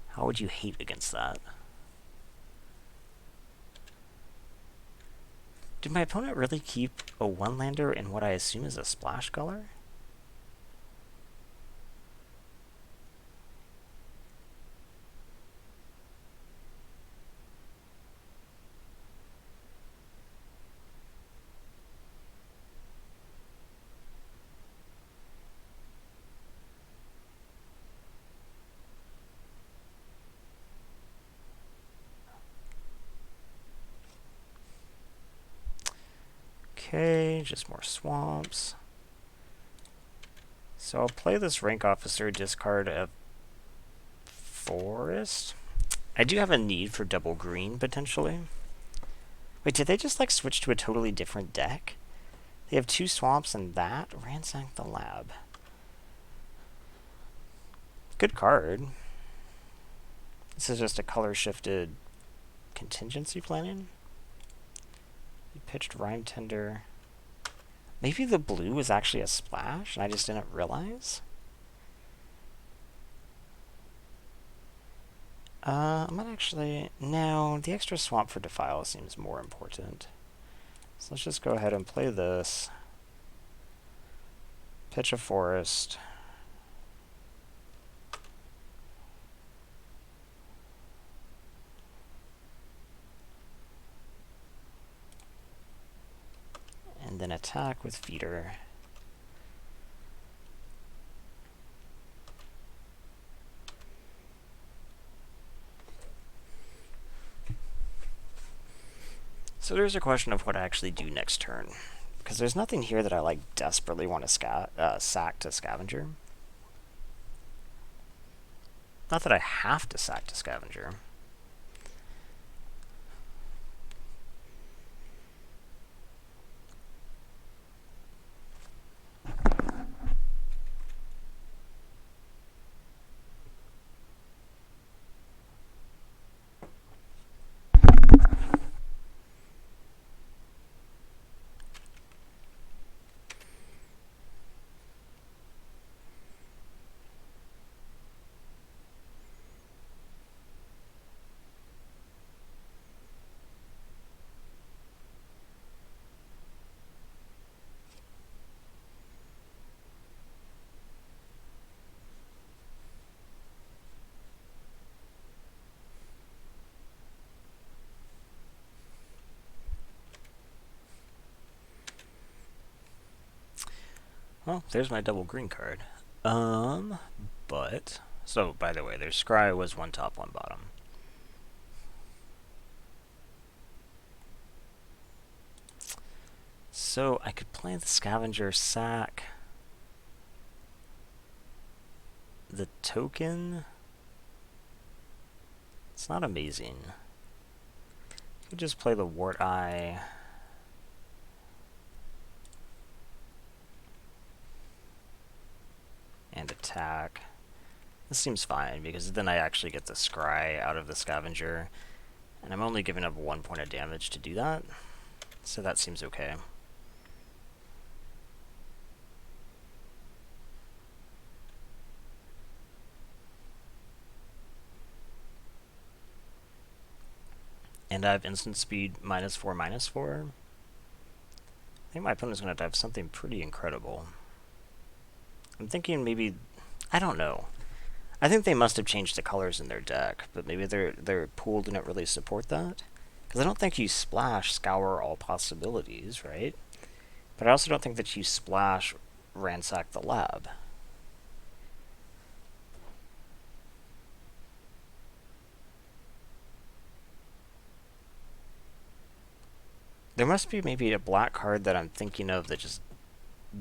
How would you hate against that? Did my opponent really keep a 1-lander in what I assume is a splash color? Okay, just more swamps. So I'll play this rank officer, discard a forest. I do have a need for double green, potentially. Wait, did they just, like, switch to a totally different deck? They have 2 swamps and that? Ransack the lab. Good card. This is just a color-shifted contingency planning. He pitched Rhyme Tender. Maybe the blue was actually a splash, and I just didn't realize? I'm not actually... No, the extra swamp for Defile seems more important. So let's just go ahead and play this. Pitch a forest. And then attack with feeder. So there's a question of what I actually do next turn. Because there's nothing here that I like desperately want to sack to Scavenger. Not that I have to sack to Scavenger. Well, there's my double green card. But... So, by the way, their Scry was 1 top, 1 bottom. So, I could play the Scavenger sack. The token... It's not amazing. You could just play the Wart Eye... and attack. This seems fine, because then I actually get the Scry out of the Scavenger, and I'm only giving up 1 point of damage to do that, so that seems okay. And I have instant speed -4/-4. I think my opponent's going to have something pretty incredible. I'm thinking maybe... I don't know. I think they must have changed the colors in their deck, but maybe their pool didn't really support that. Because I don't think you splash Scour All Possibilities, right? But I also don't think that you splash Ransack the Lab. There must be maybe a black card that I'm thinking of that just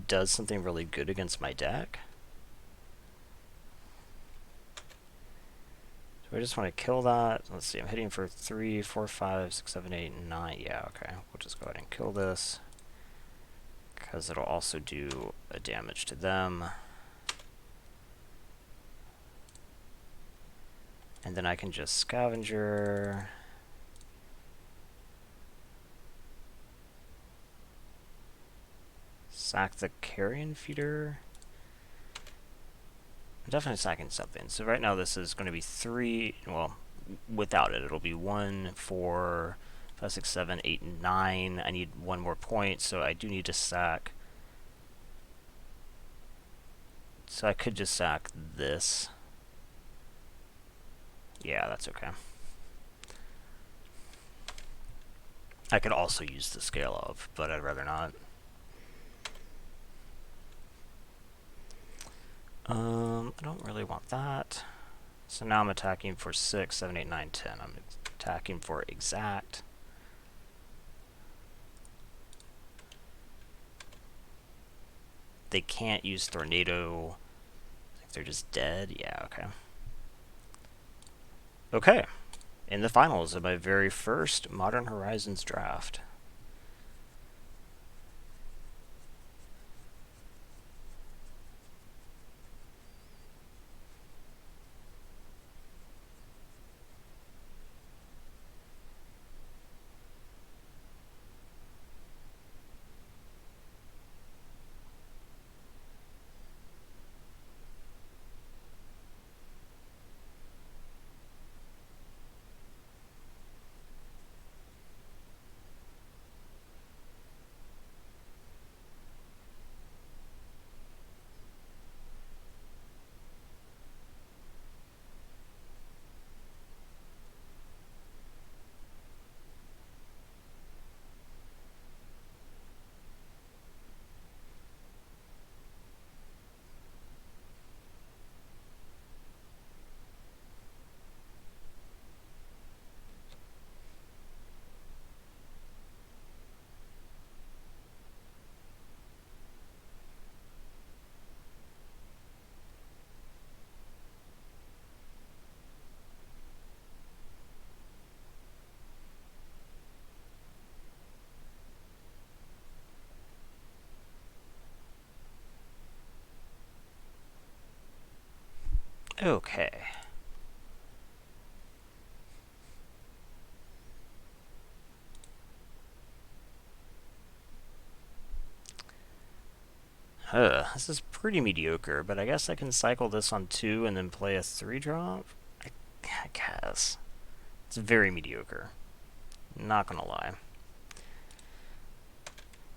does something really good against my deck. Do I just want to kill that? Let's see, I'm hitting for 3, 4, 5, 6, 7, 8, 9. Yeah, okay. We'll just go ahead and kill this. Because it'll also do a damage to them. And then I can just Scavenger. Sack the Carrion Feeder. I'm definitely sacking something. So right now this is going to be 3, well, without it, it'll be 1, 4, 5, 6, 7, 8, 9. I need 1 more point, so I do need to sack. So I could just sack this. Yeah, that's okay. I could also use the Scale of, but I'd rather not. I don't really want that. So now I'm attacking for 6, 7, 8, 9, 10. I'm attacking for exact. They can't use Tornado. I think they're just dead. Yeah, okay. Okay. In the finals of my very first Modern Horizons draft. Okay. This is pretty mediocre, but I guess I can cycle this on 2 and then play a 3-drop? I guess. It's very mediocre. Not gonna lie.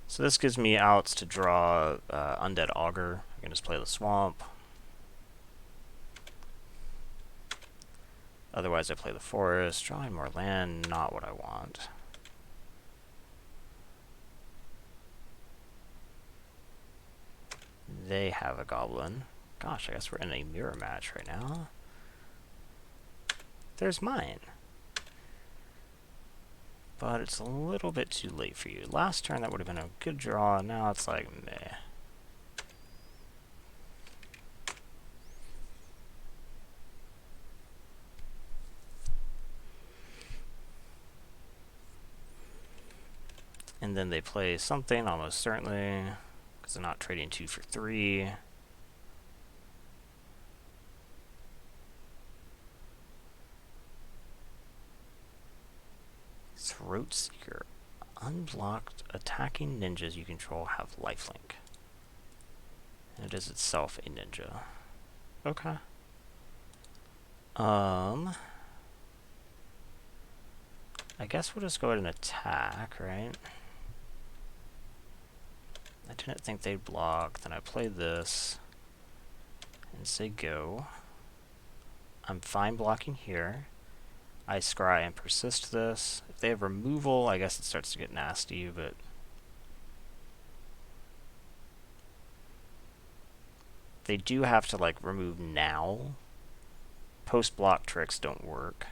So this gives me outs to draw Undead Augur. I can just play the Swamp. Otherwise I play the Forest. Drawing more land, not what I want. They have a Goblin. Gosh, I guess we're in a mirror match right now. There's mine. But it's a little bit too late for you. Last turn that would have been a good draw. Now it's like, meh. And then they play something, almost certainly, because they're not trading 2 for 3. Throatseeker. Unblocked attacking ninjas you control have lifelink. And it is itself a ninja. Okay. I guess we'll just go ahead and attack, right? I didn't think they'd block. Then I play this and say go. I'm fine blocking here. I scry and persist this. If they have removal, I guess it starts to get nasty, but... They do have to, like, remove now. Post-block tricks don't work.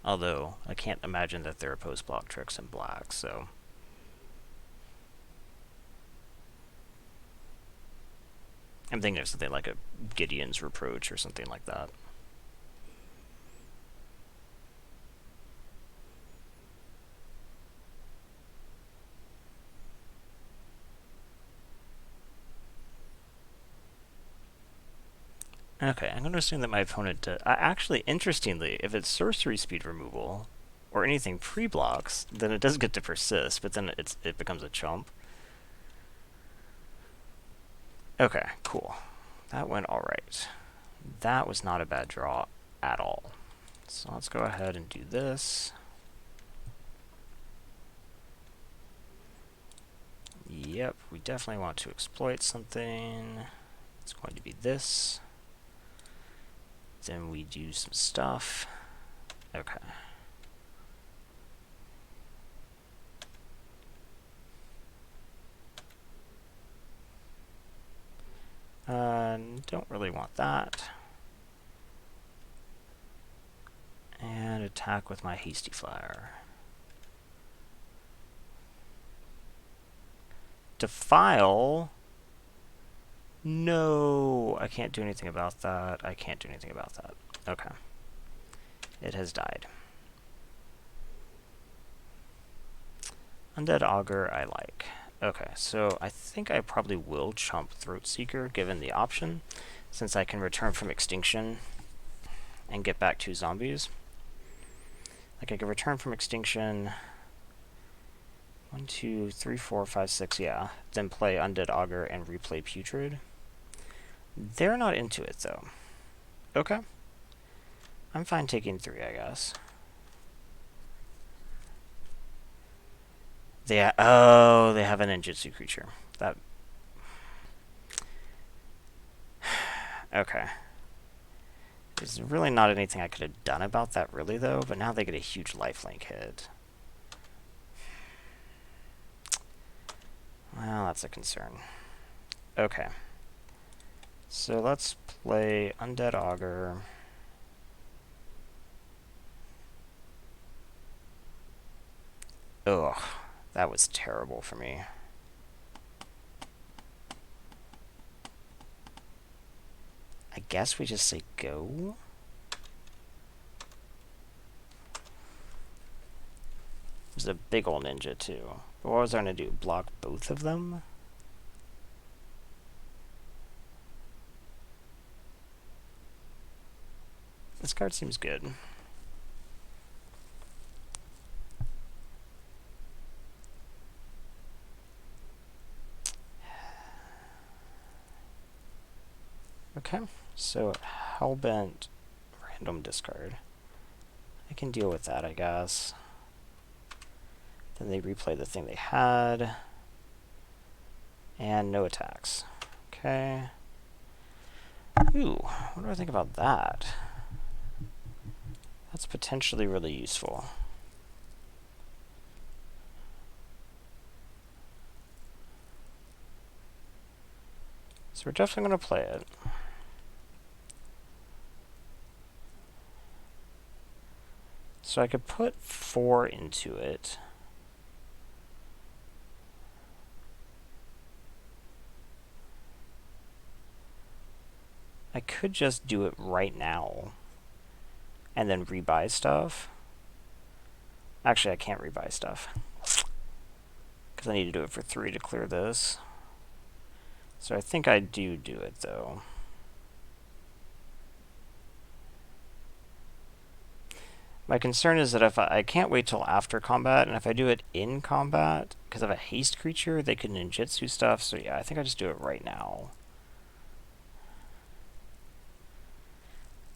Although, I can't imagine that there are post-block tricks in black, so... I'm thinking of something like a Gideon's Reproach or something like that. Okay, I'm going to assume that my opponent... actually, interestingly, if it's sorcery speed removal, or anything pre-blocks, then it does get to persist, but then it becomes a chump. Okay, cool. That went alright. That was not a bad draw at all. So let's go ahead and do this. Yep, we definitely want to exploit something. It's going to be this. Then we do some stuff. Okay. Don't really want that. And attack with my Hasty Flyer. Defile? No, I can't do anything about that. I can't do anything about that. Okay. It has died. Undead Augur, I like. Okay, so I think I probably will chump Throatseeker given the option, since I can return from extinction and get back to zombies. Like I can return from extinction 1, 2, 3, 4, 5, 6, yeah. Then play Undead Augur and replay Putrid. They're not into it though. Okay. I'm fine taking 3, I guess. They have a ninjutsu creature. That... Okay. There's really not anything I could have done about that, really, though, but now they get a huge lifelink hit. Well, that's a concern. Okay. So let's play Undead Augur. Ugh, that was terrible for me. I guess we just say go? There's a big old ninja, too. But what was I going to do? Block both of them? This card seems good. Okay, so Hellbent, random discard. I can deal with that, I guess. Then they replay the thing they had. And no attacks. Okay. Ooh, what do I think about that? That's potentially really useful. So we're definitely going to play it. So I could put 4 into it. I could just do it right now and then rebuy stuff. Actually, I can't rebuy stuff because I need to do it for 3 to clear this. So I think I do it, though. My concern is that if I can't wait till after combat, and if I do it in combat, because of a haste creature, they could ninjutsu stuff, so yeah, I think I just do it right now.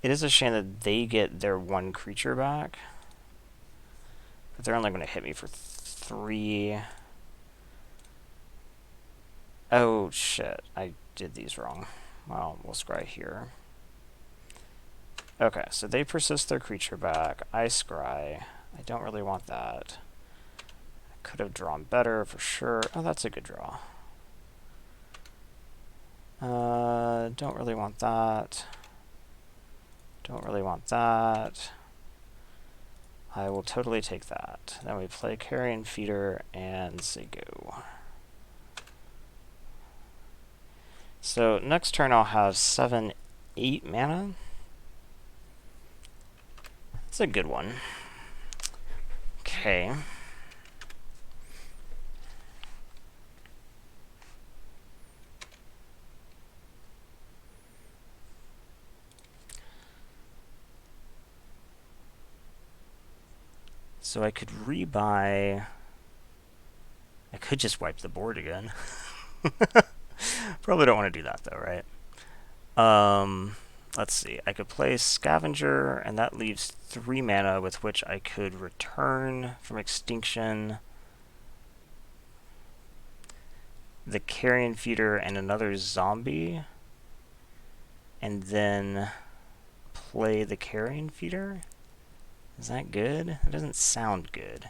It is a shame that they get their 1 creature back, but they're only going to hit me for 3. Oh, shit. I did these wrong. Well, we'll scry here. Okay, so they persist their creature back. I scry. I don't really want that. I could have drawn better for sure. Oh, that's a good draw. Don't really want that. Don't really want that. I will totally take that. Then we play Carrion Feeder and say go. So next turn I'll have 7, 8 mana. That's a good one. Okay. So I could rebuy. I could just wipe the board again. Probably don't want to do that though, right? Let's see. I could play Scavenger, and that leaves 3 mana with which I could return from extinction the Carrion Feeder and another zombie, and then play the Carrion Feeder. Is that good? That doesn't sound good.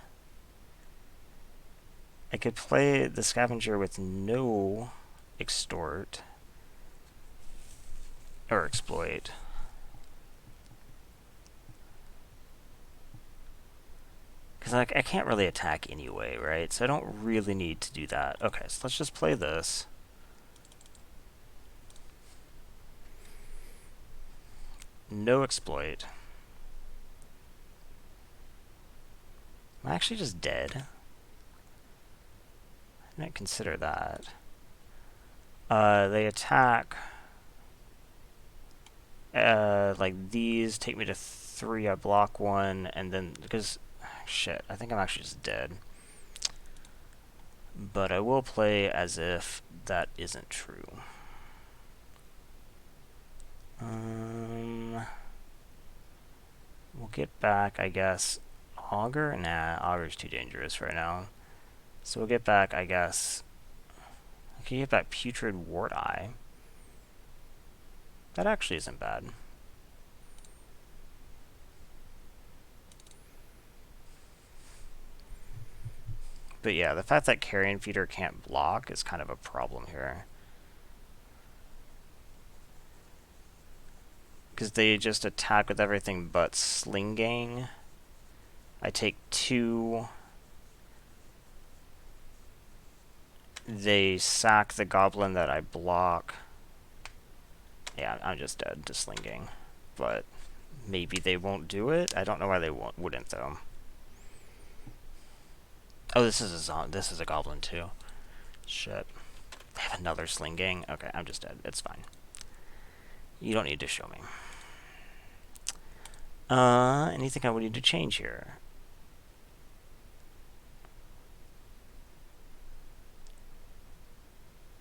I could play the Scavenger with no extort or exploit. Because I can't really attack anyway, right? So I don't really need to do that. Okay, so let's just play this. No exploit. I'm actually just dead. I didn't consider that. They attack. Like these take me to 3. I block 1, and then because shit, I think I'm actually just dead. But I will play as if that isn't true. We'll get back, I guess, Augur? Nah, Augur's too dangerous right now. So we'll get back, I guess. I can get back Putrid Wart Eye. That actually isn't bad. But yeah, the fact that Carrion Feeder can't block is kind of a problem here. Because they just attack with everything but Sling-Gang. I take 2. They sack the goblin that I block. Yeah, I'm just dead to Sling-Gang. But maybe they won't do it. I don't know why they wouldn't though. Oh, this is a goblin too. Shit. They have another Sling-Gang. Okay, I'm just dead. It's fine. You don't need to show me. Anything I would need to change here?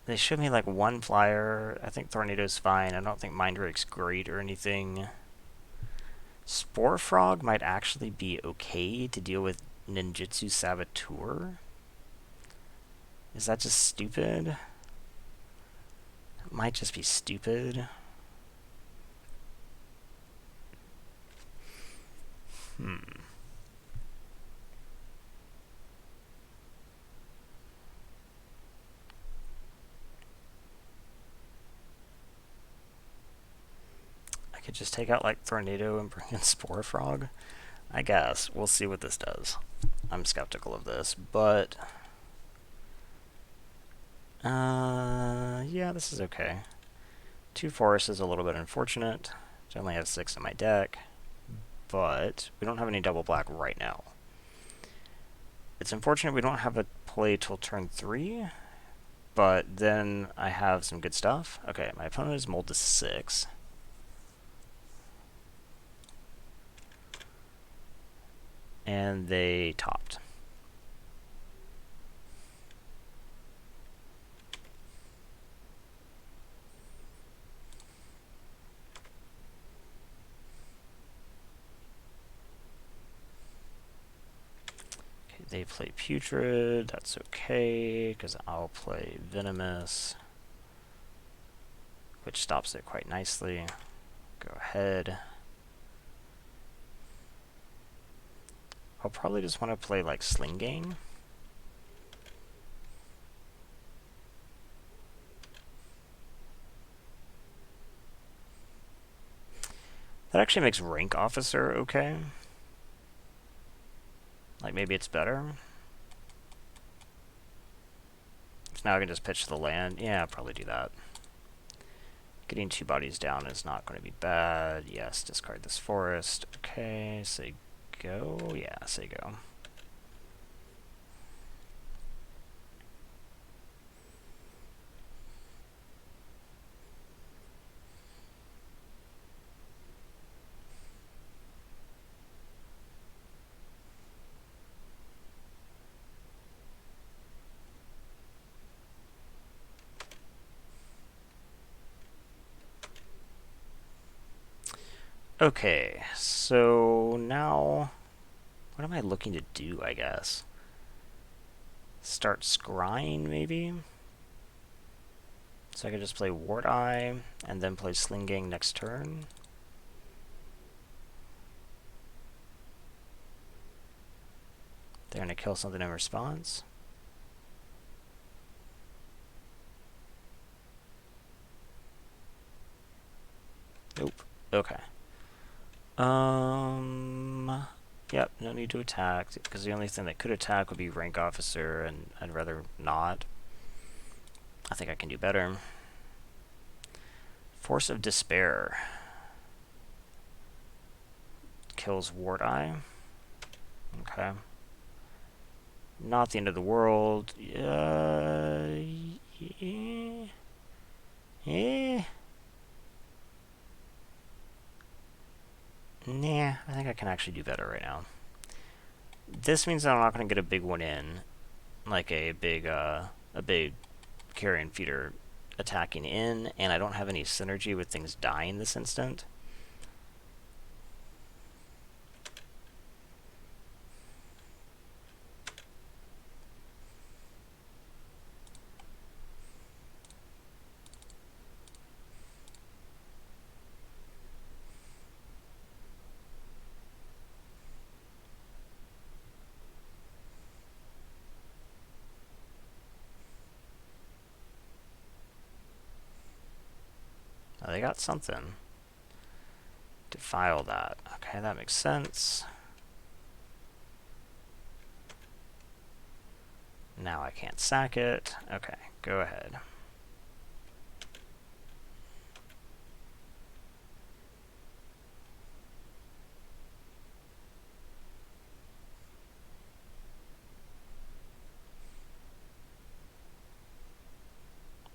They showed me like 1 flyer. I think Tornado's fine. I don't think Mindrake's great or anything. Spore Frog might actually be okay to deal with Ninjutsu Saboteur. Is that just stupid? It might just be stupid. I could just take out like Tornado and bring in Spore Frog. I guess. We'll see what this does. I'm skeptical of this, but yeah, this is okay. 2 forests is a little bit unfortunate. I only have 6 in my deck, but we don't have any double black right now. It's unfortunate we don't have a play till turn 3, but then I have some good stuff. Okay, my opponent is mulled to 6. And they topped. Okay, they play Putrid. That's okay, because I'll play Venomous. which stops it quite nicely. Go ahead. I'll probably just want to play like Sling-Gang. That actually makes rank officer okay. Like maybe it's better. So now I can just pitch the land. Yeah, I'll probably do that. Getting 2 bodies down is not going to be bad. Yes, discard this forest. Okay, say go. Yeah, say go. Okay, so now, what am I looking to do, I guess? Start scrying, maybe? So I could just play Wart Eye, and then play Sling-Gang next turn. They're gonna kill something in response. Nope. Okay. Yep, no need to attack, because the only thing that could attack would be rank officer, and I'd rather not. I think I can do better. Force of Despair. Kills Wart Eye. Okay. Not the end of the world. Yeah. Nah, I think I can actually do better right now. This means that I'm not going to get a big one in, like a big carrion feeder attacking in, and I don't have any synergy with things dying this instant. Oh, they got something. Defile that. Okay, that makes sense. Now I can't sack it. Okay, go ahead.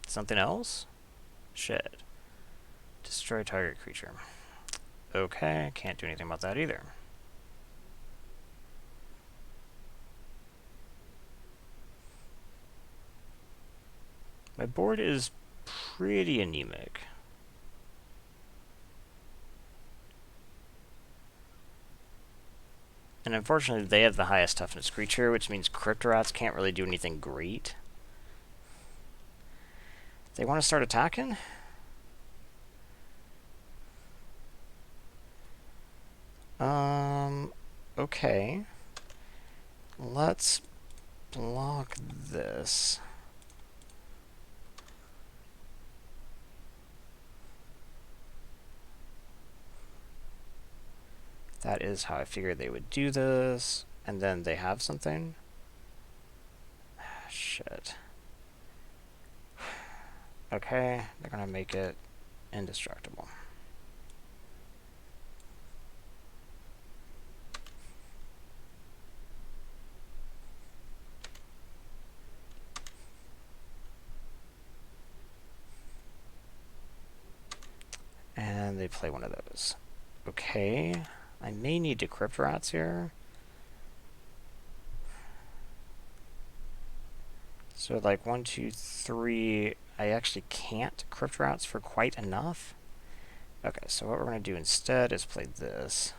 Something else? Shit. Destroy target creature. Okay, can't do anything about that either. My board is pretty anemic. And unfortunately, they have the highest toughness creature, which means Cryptorats can't really do anything great. They want to start attacking? Okay. Let's block this. That is how I figured they would do this. And then they have something. Shit. Okay, they're gonna make it indestructible. And they play one of those. Okay, I may need to Crypt Rats here. So like 1, 2, 3, I actually can't Crypt Rats for quite enough. Okay, so what we're going to do instead is play this.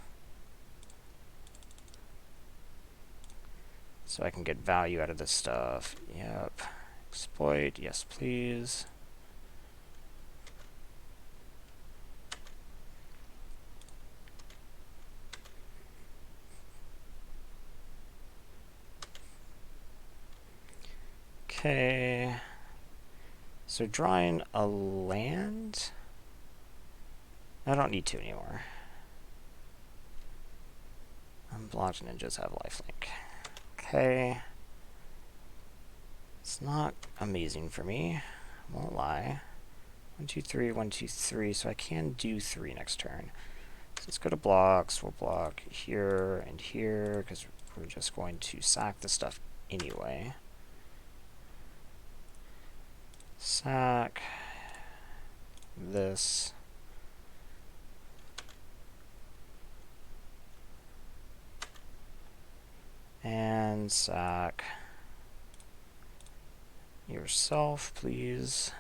So I can get value out of this stuff. Yep. Exploit, yes please. Okay. So drawing a land? I don't need to anymore. Unblocked ninjas have lifelink. Okay. It's not amazing for me. I won't lie. 1, 2, 3, 1, 2, 3. So I can do 3 next turn. So let's go to blocks. We'll block here and here because we're just going to sack the stuff anyway. Sack this. And sack yourself, please.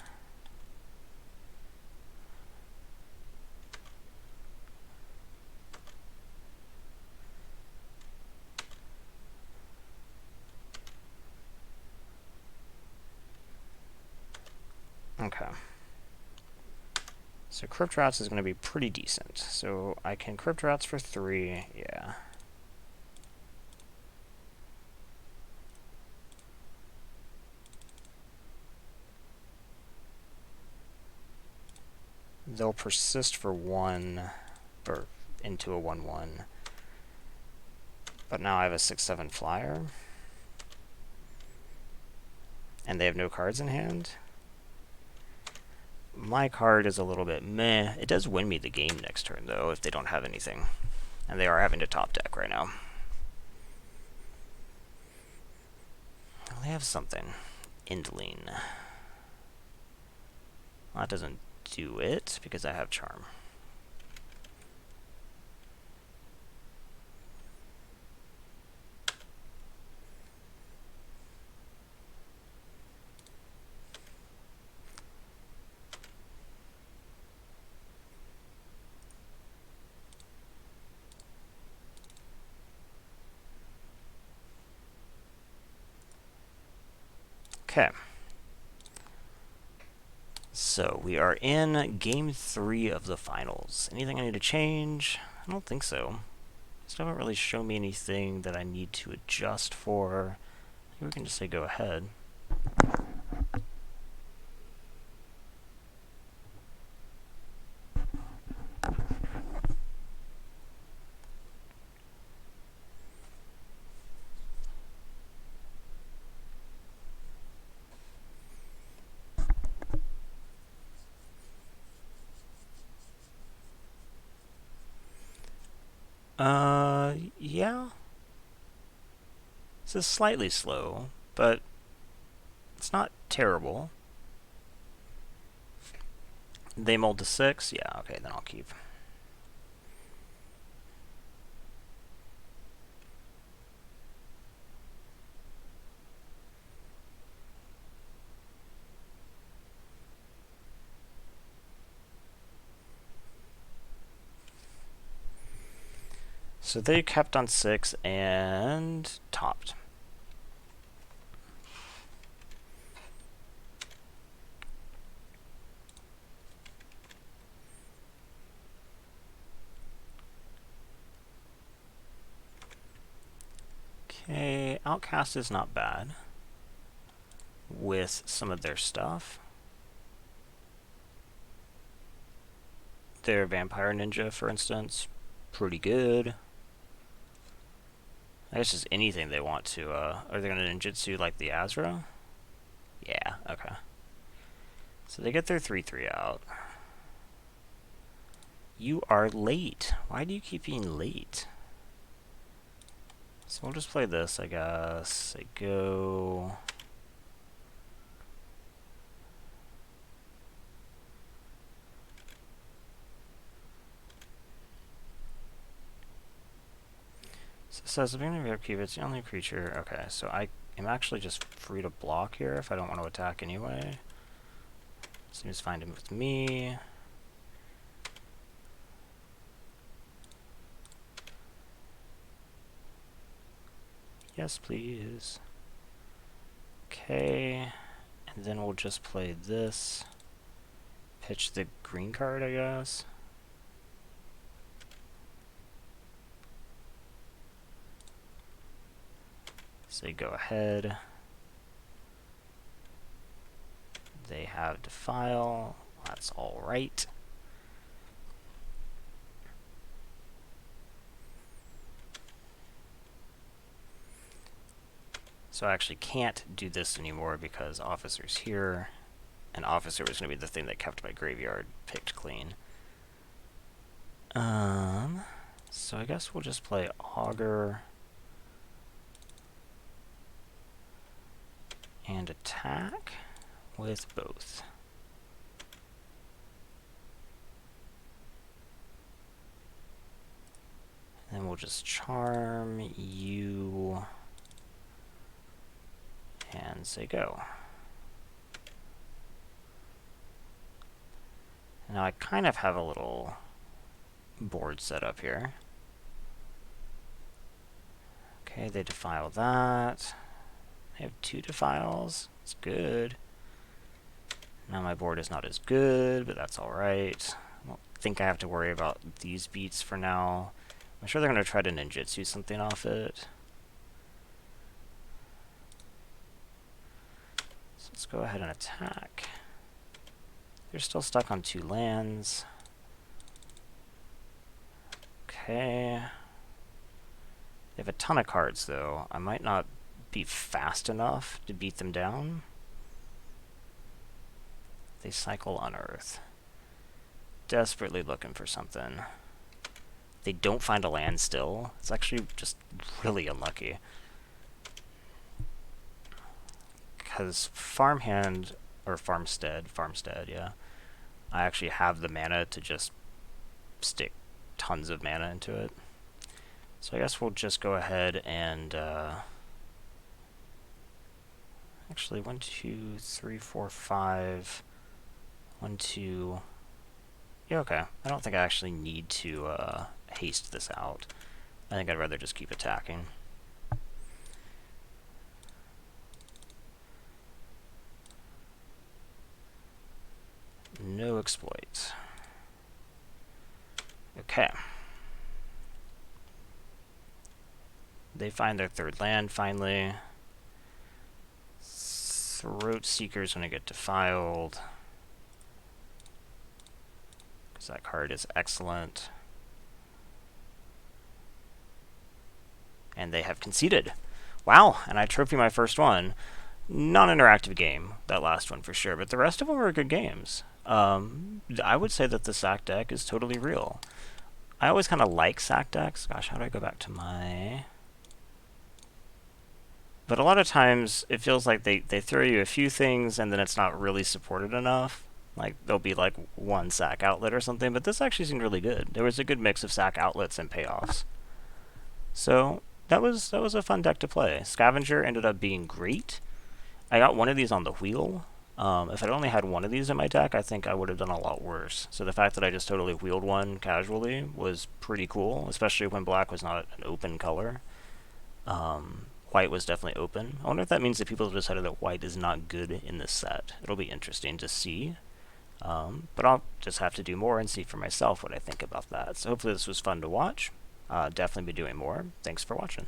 Okay. So Crypt Rats is going to be pretty decent. So I can Crypt Rats for 3, yeah. They'll persist for 1, or into a 1/1. But now I have a 6/7 flyer. And they have no cards in hand. My card is a little bit meh. It does win me the game next turn, though, if they don't have anything. And they are having to top deck right now. Well, they have something. Indling. Well, that doesn't do it, because I have Charm. Okay. So we are in game 3 of the finals. Anything I need to change? I don't think so. Still haven't really shown me anything that I need to adjust for. I think we can just say go ahead. Yeah. This is slightly slow, but it's not terrible. They mold to 6? Yeah, okay, then I'll keep. So they kept on 6 and topped. Okay, Outcast is not bad with some of their stuff. Their Vampire Ninja, for instance, pretty good. I guess just anything they want to. Are they going to ninjutsu like the Azra? Yeah, okay. So they get their 3/3 out. You are late. Why do you keep being late? So we'll just play this, I guess. I go. So it says, the beginning of your upkeep, it's the only creature. Okay, so I am actually just free to block here if I don't want to attack anyway. Seems fine with me. Yes, please. Okay, and then we'll just play this. Pitch the green card, I guess. Say go ahead. They have Defile. That's all right. So I actually can't do this anymore because Officer's here, and Officer was going to be the thing that kept my graveyard picked clean. So I guess we'll just play Augur and attack with both. And then we'll just charm you and say go. Now I kind of have a little board set up here. Okay, they defile that. I have 2 defiles. It's good. Now my board is not as good, but that's alright. I don't think I have to worry about these beats for now. I'm sure they're going to try to ninjutsu something off it. So let's go ahead and attack. They're still stuck on 2 lands. Okay. They have a ton of cards, though. I might not be fast enough to beat them down. They cycle Unearth. Desperately looking for something. They don't find a land still. It's actually just really unlucky. Because Farmhand, or Farmstead, yeah. I actually have the mana to just stick tons of mana into it. So I guess we'll just go ahead and actually 1, 2, 3, 4, 5. 1, 2. Yeah, okay. I don't think I actually need to haste this out. I think I'd rather just keep attacking. No exploits. Okay. They find their 3rd land finally. Throat Seeker's gonna get defiled. Because that card is excellent. And they have conceded. Wow, and I trophy my first one. Non-interactive game, that last one for sure, but the rest of them were good games. I would say that the sack deck is totally real. I always kind of like sack decks. Gosh, how do I go back to my... But a lot of times, it feels like they throw you a few things and then it's not really supported enough. Like, there'll be like 1 sack outlet or something, but this actually seemed really good. There was a good mix of sack outlets and payoffs. So, that was a fun deck to play. Scavenger ended up being great. I got one of these on the wheel. If I'd only had one of these in my deck, I think I would have done a lot worse. So the fact that I just totally wheeled one casually was pretty cool, especially when black was not an open color. White was definitely open. I wonder if that means that people have decided that white is not good in this set. It'll be interesting to see. But I'll just have to do more and see for myself what I think about that. So hopefully this was fun to watch. Definitely be doing more. Thanks for watching.